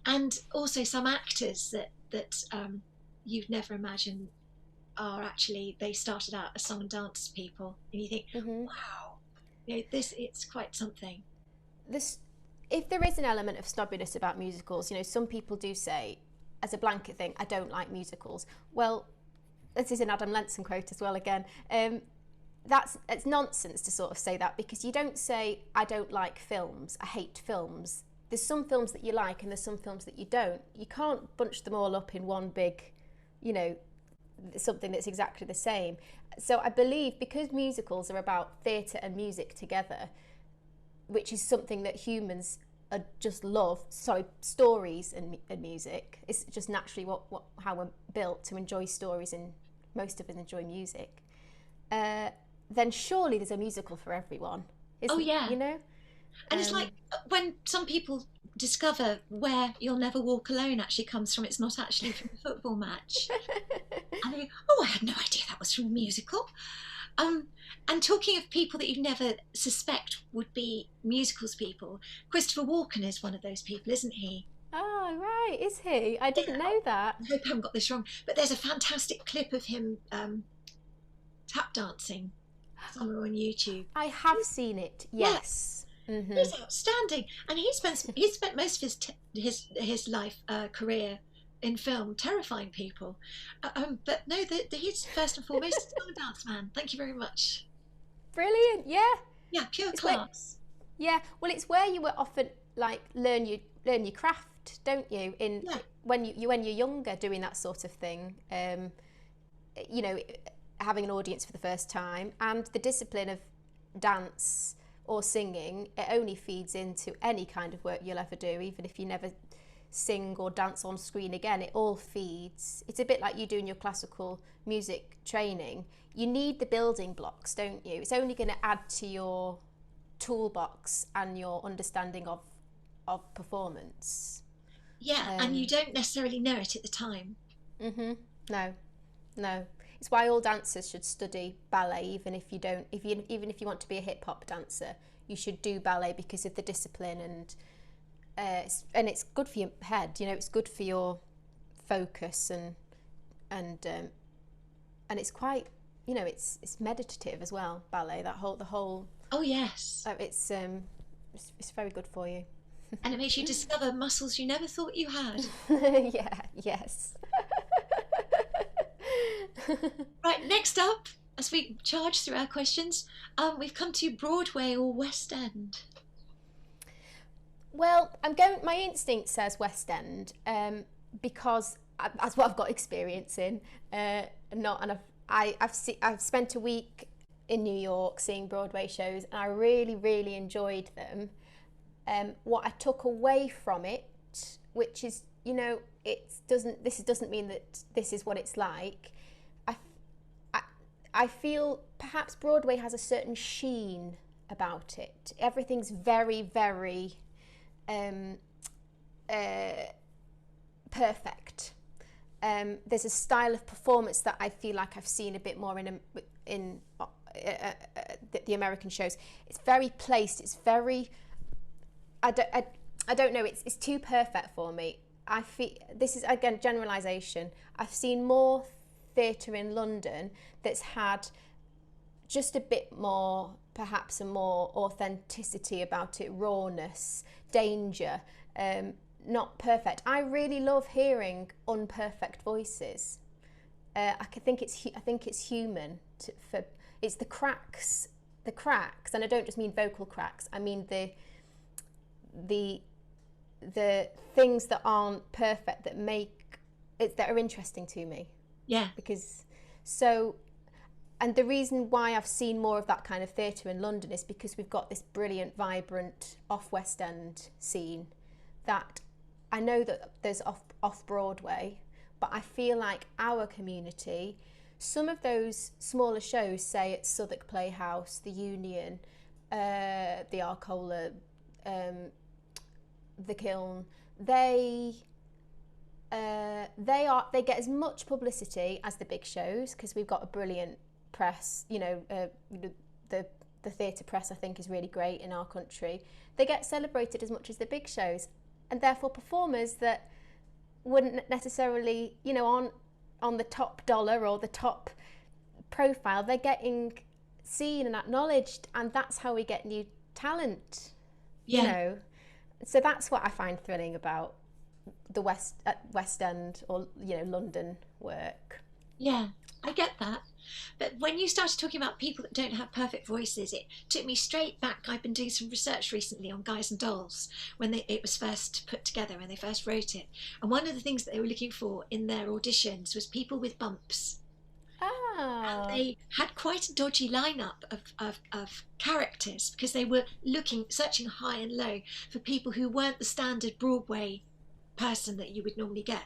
S2: And also some actors that you'd never imagine are actually, they started out as song and dance people, and you think, wow, you know, it's quite something.
S3: If there is an element of snobbiness about musicals, you know, some people do say, as a blanket thing, I don't like musicals. Well, this is an Adam Lenson quote as well again. It's nonsense to sort of say that, because you don't say, I don't like films, I hate films. There's some films that you like and there's some films that you don't. You can't bunch them all up in one big, you know, something that's exactly the same. So I believe, because musicals are about theatre and music together, which is something that humans just love, stories and music. It's just naturally how we're built to enjoy stories, and most of us enjoy music. Then surely there's a musical for everyone. You know?
S2: And it's like when some people discover where You'll Never Walk Alone actually comes from, it's not actually from a football match. And they go, oh, I had no idea that was from a musical. And talking of people that you'd never suspect would be musicals people, Christopher Walken is one of those people, isn't he?
S3: Oh, right, is he? I didn't know that.
S2: I hope I haven't got this wrong, but there's a fantastic clip of him tap dancing somewhere on YouTube.
S3: I have seen it, yes.
S2: Mm-hmm. He's outstanding, and he spent most of his life career in film terrifying people, but no, he's first and foremost a song and dance man. Thank you very much.
S3: Brilliant. Yeah,
S2: pure class.
S3: Well, it's where you were often like learn your craft, don't you, when you're younger, doing that sort of thing, you know, having an audience for the first time, and the discipline of dance or singing, it only feeds into any kind of work you'll ever do, even if you never sing or dance on screen again. It all feeds. It's a bit like you doing your classical music training. You need the building blocks, don't you? It's only going to add to your toolbox and your understanding of performance.
S2: And you don't necessarily know it at the time.
S3: No. It's why all dancers should study ballet, even if you want to be a hip hop dancer, you should do ballet because of the discipline and it's good for your head. You know, it's good for your focus, and it's quite, you know, it's meditative as well. Ballet, the whole.
S2: Oh yes.
S3: It's very good for you.
S2: And it makes you discover muscles you never thought you had.
S3: Yeah. Yes.
S2: Right. Next up, as we charge through our questions, we've come to Broadway or West End.
S3: Well, my instinct says West End, because that's what I've got experience in. I've spent a week in New York seeing Broadway shows, and I really, really enjoyed them. What I took away from it, which is, you know, this doesn't mean that this is what it's like. I feel perhaps Broadway has a certain sheen about it. Everything's very, very perfect. There's a style of performance that I feel like I've seen a bit more in the American shows. It's very placed. It's very. I don't know. It's too perfect for me. I feel this is again generalisation. I've seen more theatre in London that's had just a bit more, perhaps a more authenticity about it, rawness, danger, not perfect. I really love hearing unperfect voices. I think it's human. It's the cracks, and I don't just mean vocal cracks. I mean the things that aren't perfect that make it, that are interesting to me.
S2: Yeah.
S3: And the reason why I've seen more of that kind of theatre in London is because we've got this brilliant, vibrant off-West End scene that I know that there's off Broadway, but I feel like our community, some of those smaller shows, say at Southwark Playhouse, the Union, the Arcola, the Kiln, they get as much publicity as the big shows because we've got a brilliant press. You know, the theatre press, I think, is really great in our country. They get celebrated as much as the big shows, and therefore performers that wouldn't necessarily, you know, aren't on the top dollar or the top profile, they're getting seen and acknowledged, and that's how we get new talent.
S2: Yeah.
S3: You know, so that's what I find thrilling about the West End, or, you know, London work.
S2: Yeah, I get that. But when you started talking about people that don't have perfect voices, it took me straight back. I've been doing some research recently on Guys and Dolls when it was first put together, when they first wrote it. And one of the things that they were looking for in their auditions was people with bumps.
S3: Ah.
S2: And they had quite a dodgy lineup of characters because they were searching high and low for people who weren't the standard Broadway person that you would normally get.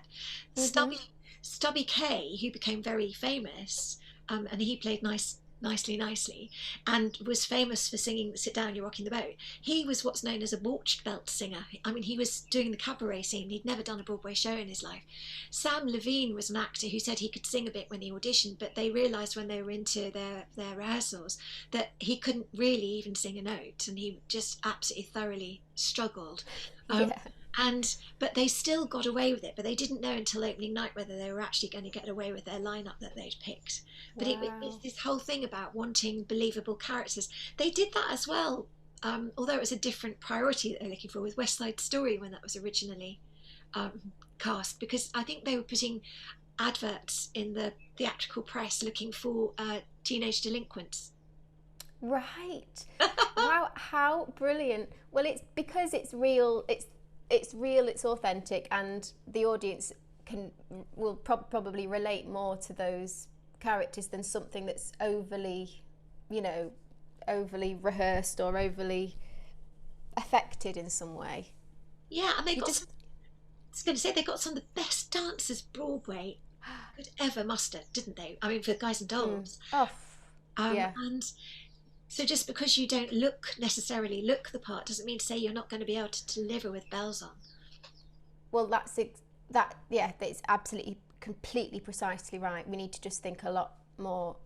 S3: Mm-hmm.
S2: Stubby K, who became very famous, and he played nicely, and was famous for singing "Sit Down, You're Rocking the Boat." He was what's known as a Borched belt singer. I mean, he was doing the cabaret scene. He'd never done a Broadway show in his life. Sam Levine was an actor who said he could sing a bit when he auditioned, but they realised when they were into their rehearsals that he couldn't really even sing a note, and he just absolutely thoroughly struggled. But they still got away with it, but they didn't know until opening night whether they were actually going to get away with their lineup that they'd picked. But it's this whole thing about wanting believable characters. They did that as well, although it was a different priority that they're looking for with West Side Story when that was originally cast, because I think they were putting adverts in the theatrical press looking for teenage delinquents.
S3: Right. Wow, how brilliant. Well, it's because it's real, it's authentic, and the audience will probably relate more to those characters than something that's overly rehearsed or overly affected in some way.
S2: Yeah, and I was going to say, they got some of the best dancers Broadway could ever muster, didn't they? I mean, for Guys and Dolls.
S3: Yeah.
S2: And so just because you don't necessarily look the part doesn't mean to say you're not going to be able to deliver with bells on.
S3: Well, that's absolutely completely precisely right. We need to just think a lot more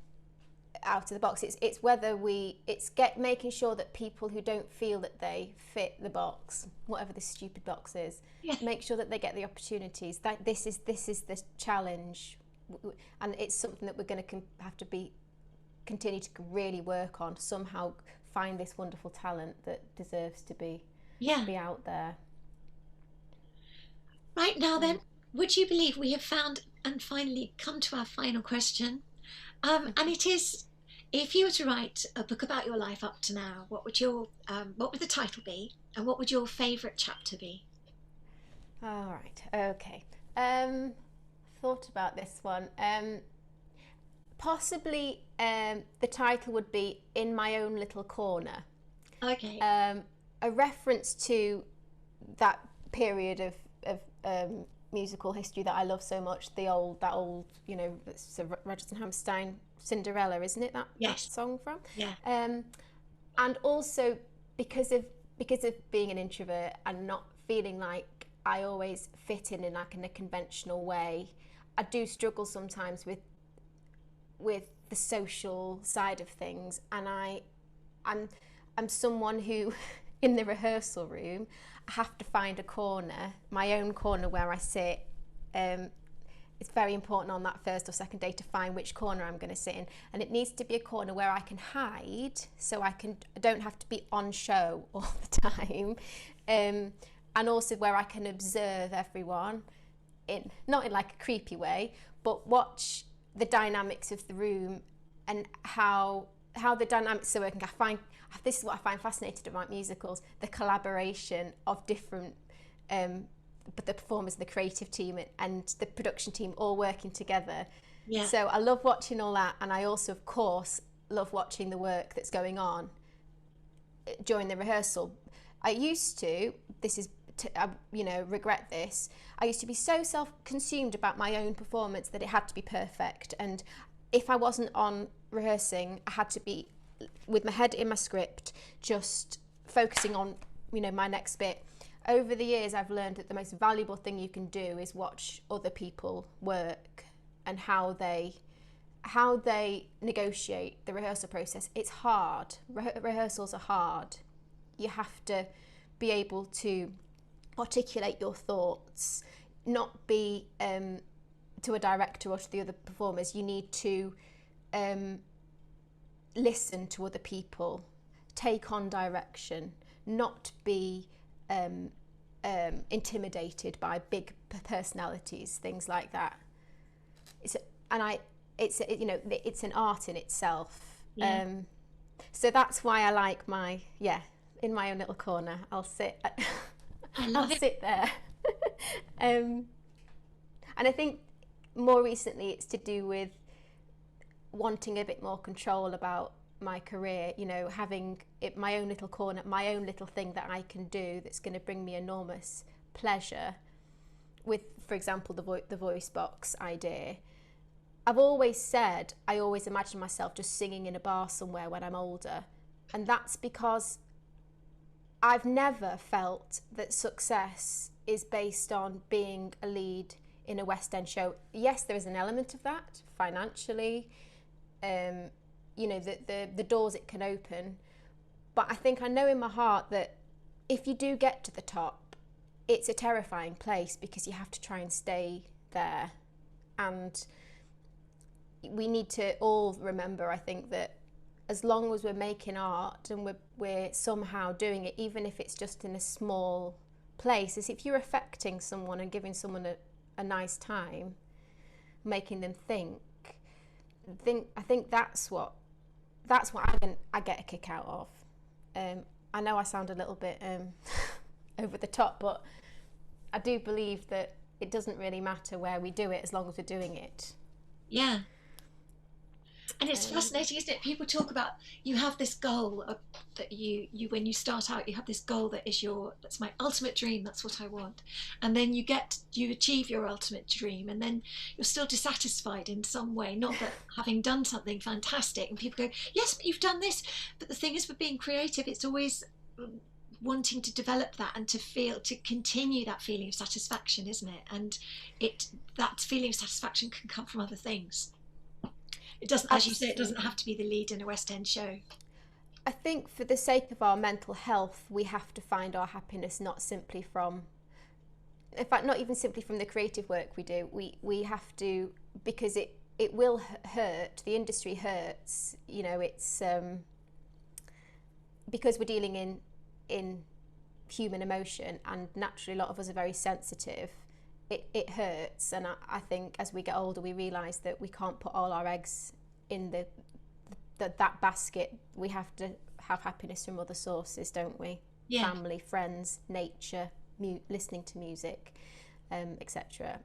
S3: out of the box. It's making sure that people who don't feel that they fit the box, whatever this stupid box is, make sure that they get the opportunities. That this is the challenge, and it's something that we're going to have to continue to really work on. Somehow find this wonderful talent that deserves to be out there.
S2: Right now, then, would you believe we have found and finally come to our final question? And it is, if you were to write a book about your life up to now, what would the title be, and what would your favourite chapter be?
S3: All right, okay. Thought about this one. Possibly the title would be In My Own Little Corner.
S2: Okay.
S3: A reference to that period of musical history that I love so much, that old, you know, it's a Rodgers and Hammerstein Cinderella, isn't it? That song from?
S2: Yeah.
S3: And also because of being an introvert and not feeling like I always fit in like in a conventional way, I do struggle sometimes with the social side of things, and I'm someone who in the rehearsal room I have to find a corner, my own corner where I sit. It's very important on that first or second day to find which corner I'm going to sit in, and it needs to be a corner where I can hide, so I don't have to be on show all the time, and also where I can observe everyone, not in like a creepy way, but watch the dynamics of the room and how the dynamics are working. This is what I find fascinating about musicals: the collaboration of different the performers, the creative team and the production team all working together. Yeah. So I love watching all that, and I also, of course, love watching the work that's going on during the rehearsal. I used to, regret this, I used to be so self-consumed about my own performance that it had to be perfect, and if I wasn't on rehearsing, I had to be with my head in my script, just focusing on, my next bit. Over the years, I've learned that the most valuable thing you can do is watch other people work and how they negotiate the rehearsal process. It's hard. Rehearsals are hard. You have to be able to articulate your thoughts, not be to a director or to the other performers. You need to listen to other people, take on direction, not be intimidated by big personalities, things like that. It's an art in itself. Yeah. So that's why I like in my own little corner. I'll sit. I'll sit there. And I think more recently it's to do with wanting a bit more control about my career, having my own little corner, my own little thing that I can do that's going to bring me enormous pleasure. With, for example, the voice box idea, I've always said I always imagine myself just singing in a bar somewhere when I'm older, and that's because I've never felt that success is based on being a lead in a West End show. Yes, there is an element of that financially, the doors it can open, but I think I know in my heart that if you do get to the top, it's a terrifying place because you have to try and stay there. And we need to all remember, I think, that as long as we're making art and we're somehow doing it, even if it's just in a small place, as if you're affecting someone and giving someone a nice time, making them think, I think that's what I get a kick out of. I know I sound a little bit over the top, but I do believe that it doesn't really matter where we do it as long as we're doing it.
S2: Yeah. And it's fascinating, isn't it? People talk about, you have this goal that you when you start out, you have this goal that's my ultimate dream, that's what I want. And then you achieve your ultimate dream, and then you're still dissatisfied in some way, not that having done something fantastic, and people go, yes, but you've done this. But the thing is, with being creative, it's always wanting to develop that and to continue that feeling of satisfaction, isn't it? And that feeling of satisfaction can come from other things. It doesn't, as you say, it doesn't have to be the lead in a West End show.
S3: I think for the sake of our mental health, we have to find our happiness not simply from, in fact, not even simply from the creative work we do. We have to, because it will hurt, the industry hurts, you know, it's because we're dealing in human emotion, and naturally a lot of us are very sensitive. It hurts, and I think as we get older we realise that we can't put all our eggs in that basket. We have to have happiness from other sources, don't we?
S2: Yeah.
S3: Family, friends, nature, listening to music, etc.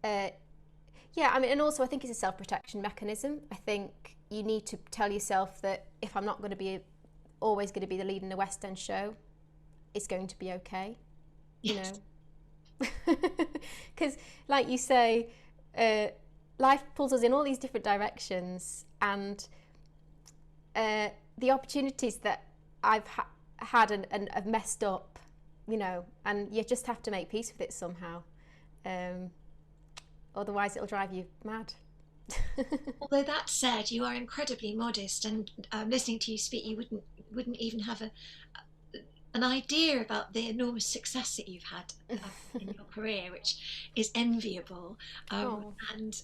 S3: Yeah, I mean, and also I think it's a self-protection mechanism. I think you need to tell yourself that if I'm not going to be always going to be the lead in a West End show, it's going to be okay.
S2: Yes.
S3: You know, because like you say, life pulls us in all these different directions, and the opportunities that I've had and have messed up, you know, and you just have to make peace with it somehow. Otherwise it'll drive you mad.
S2: Although that said, you are incredibly modest, and listening to you speak, you wouldn't even have an idea about the enormous success that you've had in your career, which is enviable. And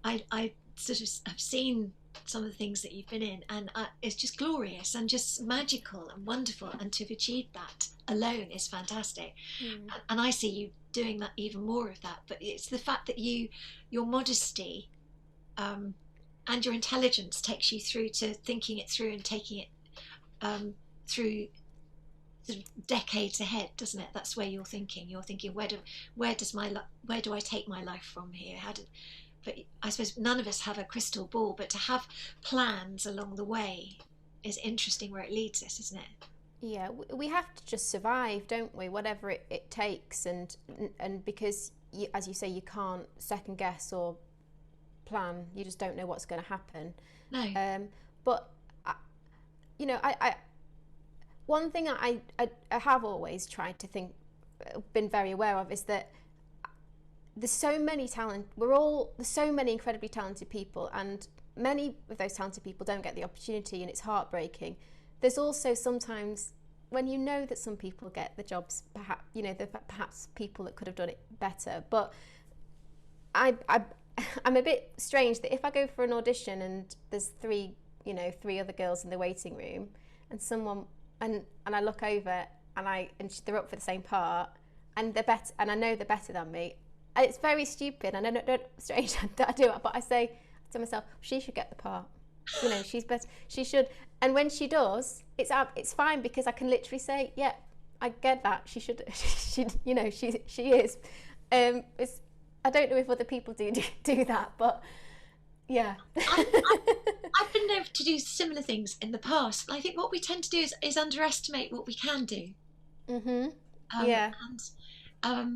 S2: I sort of have seen some of the things that you've been in, and it's just glorious and just magical and wonderful, and to have achieved that alone is fantastic. And I see you doing that, even more of that. But it's the fact that your modesty and your intelligence takes you through to thinking it through and taking it through sort of decades ahead, doesn't it? That's where you're thinking where do I take my life from here? But I suppose none of us have a crystal ball, but to have plans along the way is interesting, where it leads us, isn't it?
S3: Yeah, we have to just survive, don't we? Whatever it takes, and because as you say, you can't second guess or plan. You just don't know what's going to happen.
S2: No.
S3: But you know, I one thing I have always tried to think, been very aware of, is that there's so many there's so many incredibly talented people, and many of those talented people don't get the opportunity, and it's heartbreaking. There's also sometimes when you know that some people get the jobs, perhaps, you know, perhaps people that could have done it better. But I'm a bit strange that if I go for an audition and there's three other girls in the waiting room, and someone and I look over and they're up for the same part, and they're better, and I know they're better than me. It's very stupid, and I don't strange that I do it, but I say to myself, she should get the part. You know, she's better. She should. And when she does, it's fine, because I can literally say, yeah, I get that. She should. You know, she is. I don't know if other people do that, but yeah.
S2: I've been known to do similar things in the past. I think what we tend to do is underestimate what we can do.
S3: Yeah.
S2: And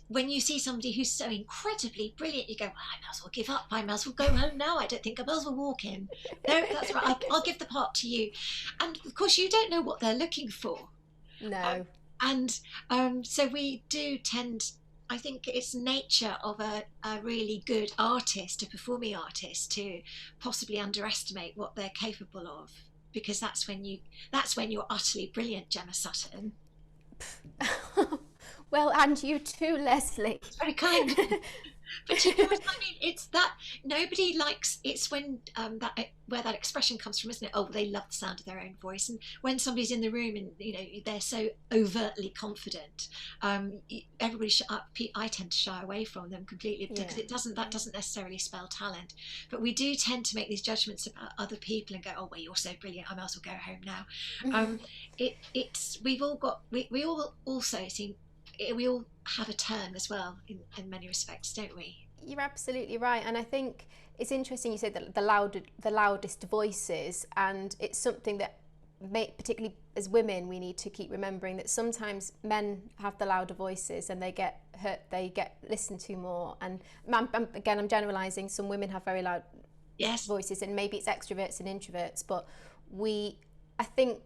S2: when you see somebody who's so incredibly brilliant, you go, well, I might as well give up. I might as well go home now. I don't think I might as well walk in. No, that's right. I'll give the part to you. And of course, you don't know what they're looking for.
S3: No.
S2: So we do tend, I think it's nature of a really good artist, a performing artist, to possibly underestimate what they're capable of, because that's when you're utterly brilliant, Gemma Sutton.
S3: Well, and you too, Lesley.
S2: It's very kind. But you know what I mean? It's that nobody likes. It's when where that expression comes from, isn't it? Oh, they love the sound of their own voice. And when somebody's in the room and they're so overtly confident, everybody. I tend to shy away from them completely, because that doesn't necessarily spell talent. But we do tend to make these judgments about other people and go, oh, well, you're so brilliant, I might as well go home now. We all also seem. We all have a turn as well in many respects, don't we?
S3: You're absolutely right, and I think it's interesting you say that the loudest voices, and it's something that particularly as women we need to keep remembering, that sometimes men have the louder voices and they get hurt, they get listened to more. And I'm generalising, some women have very loud voices, and maybe it's extroverts and introverts, but I think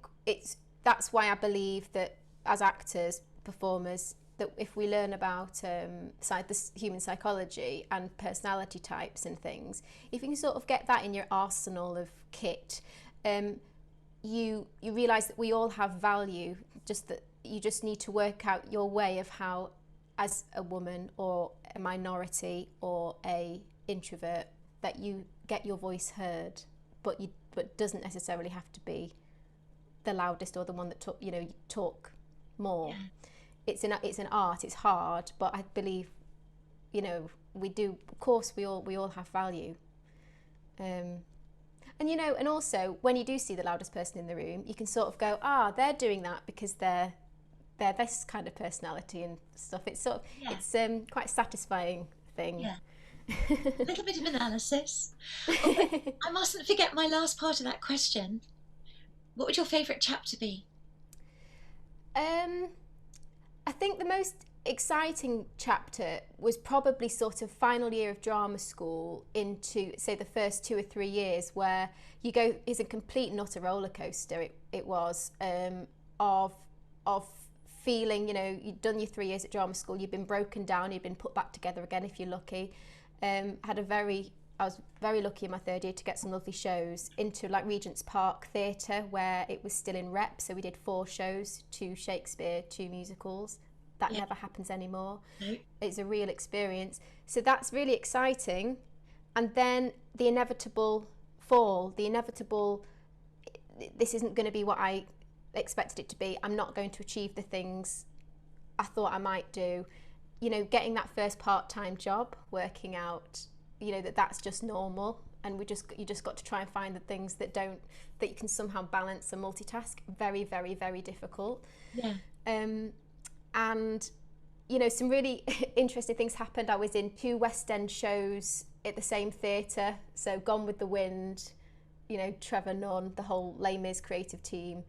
S3: that's why I believe that as actors, performers, that if we learn about the human psychology and personality types and things, if you can sort of get that in your arsenal of kit, you realise that we all have value, just that you just need to work out your way of how, as a woman or a minority or a introvert, that you get your voice heard, but doesn't necessarily have to be the loudest or the one that talk more.
S2: Yeah.
S3: It's an art. It's hard, but I believe, we do. Of course, we all have value. And and also when you do see the loudest person in the room, you can sort of go, they're doing that because they're this kind of personality and stuff. It's sort of it's quite a satisfying thing.
S2: Yeah. A little bit of analysis. I mustn't forget my last part of that question. What would your favourite chapter be?
S3: I think the most exciting chapter was probably sort of final year of drama school into, say, the first 2 or 3 years, where you go, it's a complete and utter roller coaster. It was of feeling, you'd done your 3 years at drama school, you'd been broken down, you'd been put back together again if you're lucky. I was very lucky in my 3rd year to get some lovely shows into like Regent's Park Theatre, where it was still in rep. So we did 4 shows, 2 Shakespeare, 2 musicals. That never happens anymore. No. It's a real experience. So that's really exciting. And then the inevitable fall, this isn't going to be what I expected it to be. I'm not going to achieve the things I thought I might do. Getting that first part-time job, working out, that's just normal, and you just got to try and find the things that you can somehow balance and multitask. Very, very, very difficult. Yeah. And some really interesting things happened. I was in 2 West End shows at the same theatre. So Gone with the Wind, Trevor Nunn, the whole Les Mis creative team,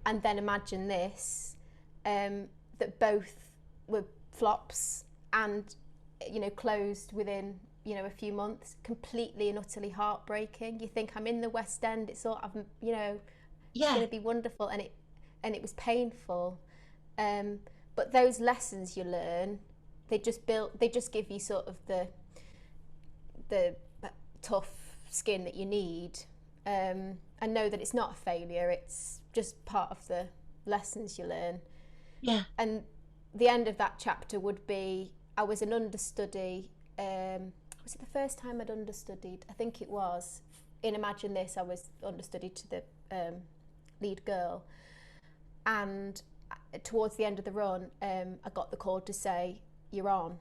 S3: and then Imagine This, that both were flops and closed within a few months. Completely and utterly heartbreaking. You think, I'm in the West End, it's sort of it's going to be wonderful, and it was painful. But those lessons you learn, they just give you sort of the tough skin that you need, and know that it's not a failure, it's just part of the lessons you learn. Yeah. And the end of that chapter would be, I was an understudy. Was it the first time I'd understudied? I think it was. In Imagine This, I was understudied to the lead girl. And towards the end of the run, I got the call to say, you're on.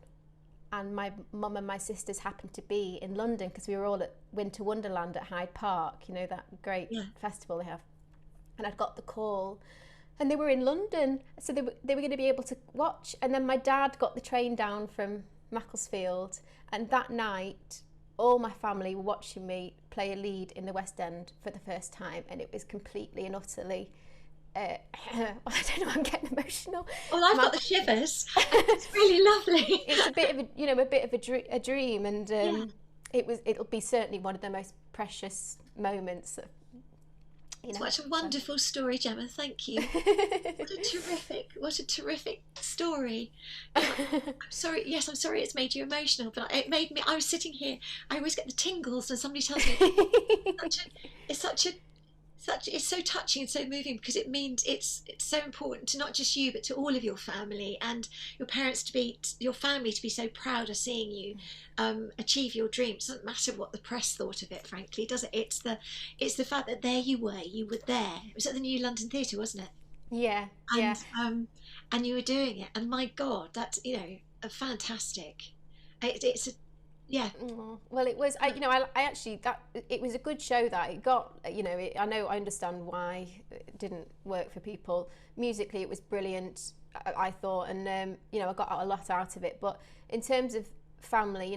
S3: And my mum and my sisters happened to be in London, because we were all at Winter Wonderland at Hyde Park, that great festival they have. And I'd got the call. And they were in London, so they were going to be able to watch. And then my dad got the train down from Macclesfield, and that night all my family were watching me play a lead in the West End for the first time, and it was completely and utterly I don't know, I'm getting emotional.
S2: Well, I've got the shivers. It's really lovely.
S3: It's a bit of a dream, and it'll be certainly one of the most precious moments that,
S2: What a wonderful story, Gemma. Thank you. What a terrific story. I'm sorry. Yes, I'm sorry it's made you emotional, but it made me. I was sitting here. I always get the tingles when somebody tells me. It's so touching and so moving, because it means it's so important to not just you, but to all of your family and your parents, your family to be so proud of seeing you achieve your dreams. It doesn't matter what the press thought of it, frankly, does it? It's the fact that you were there. It was at the New London Theatre, wasn't it?
S3: Yeah.
S2: And you were doing it, and my God, that's a fantastic. It's a Yeah.
S3: Well, it was. I actually it was a good show that it got. I understand why it didn't work for people. Musically, it was brilliant, I thought, and I got a lot out of it. But in terms of family,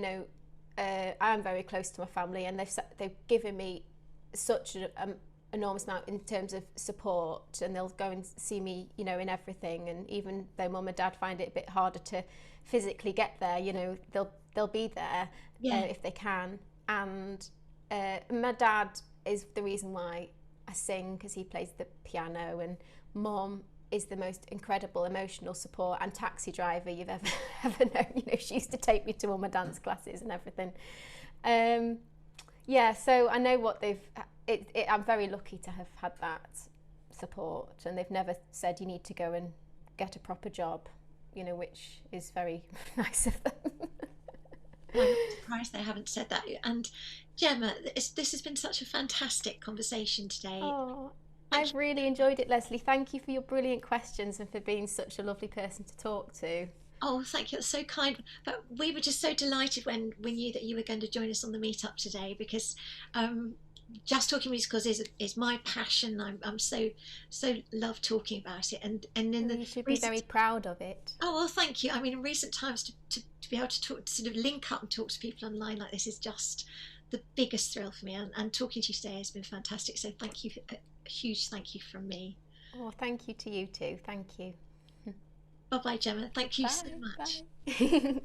S3: I am very close to my family, and they've given me such an enormous amount in terms of support, and they'll go and see me, in everything. And even though Mum and Dad find it a bit harder to physically get there, they'll be there if they can. And my dad is the reason why I sing, because he plays the piano, and Mum is the most incredible emotional support and taxi driver you've ever known. You know, she used to take me to all my dance classes and everything. Yeah, so I know what I'm very lucky to have had that support, and they've never said you need to go and get a proper job, you know, which is very nice of them.
S2: I'm surprised they haven't said that. And Gemma, this has been such a fantastic conversation today.
S3: Oh, I've really enjoyed it, Lesley. Thank you for your brilliant questions and for being such a lovely person to talk to.
S2: Oh, thank you. That's so kind. But we were just so delighted when we knew that you were going to join us on the meetup today, because Just Talking Musicals is my passion. I'm so love talking about it, and in
S3: you should be very proud of it.
S2: Oh well, thank you. I mean, in recent times to be able to talk, to sort of link up and talk to people online like this is just the biggest thrill for me. And talking to you today has been fantastic. So thank you, a huge thank you from me.
S3: Oh, thank you to you too. Thank you.
S2: Bye bye, Gemma. Thank you
S3: Bye,
S2: so much.
S3: Bye.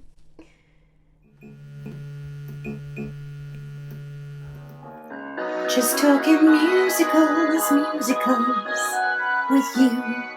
S1: Just talking musicals with you.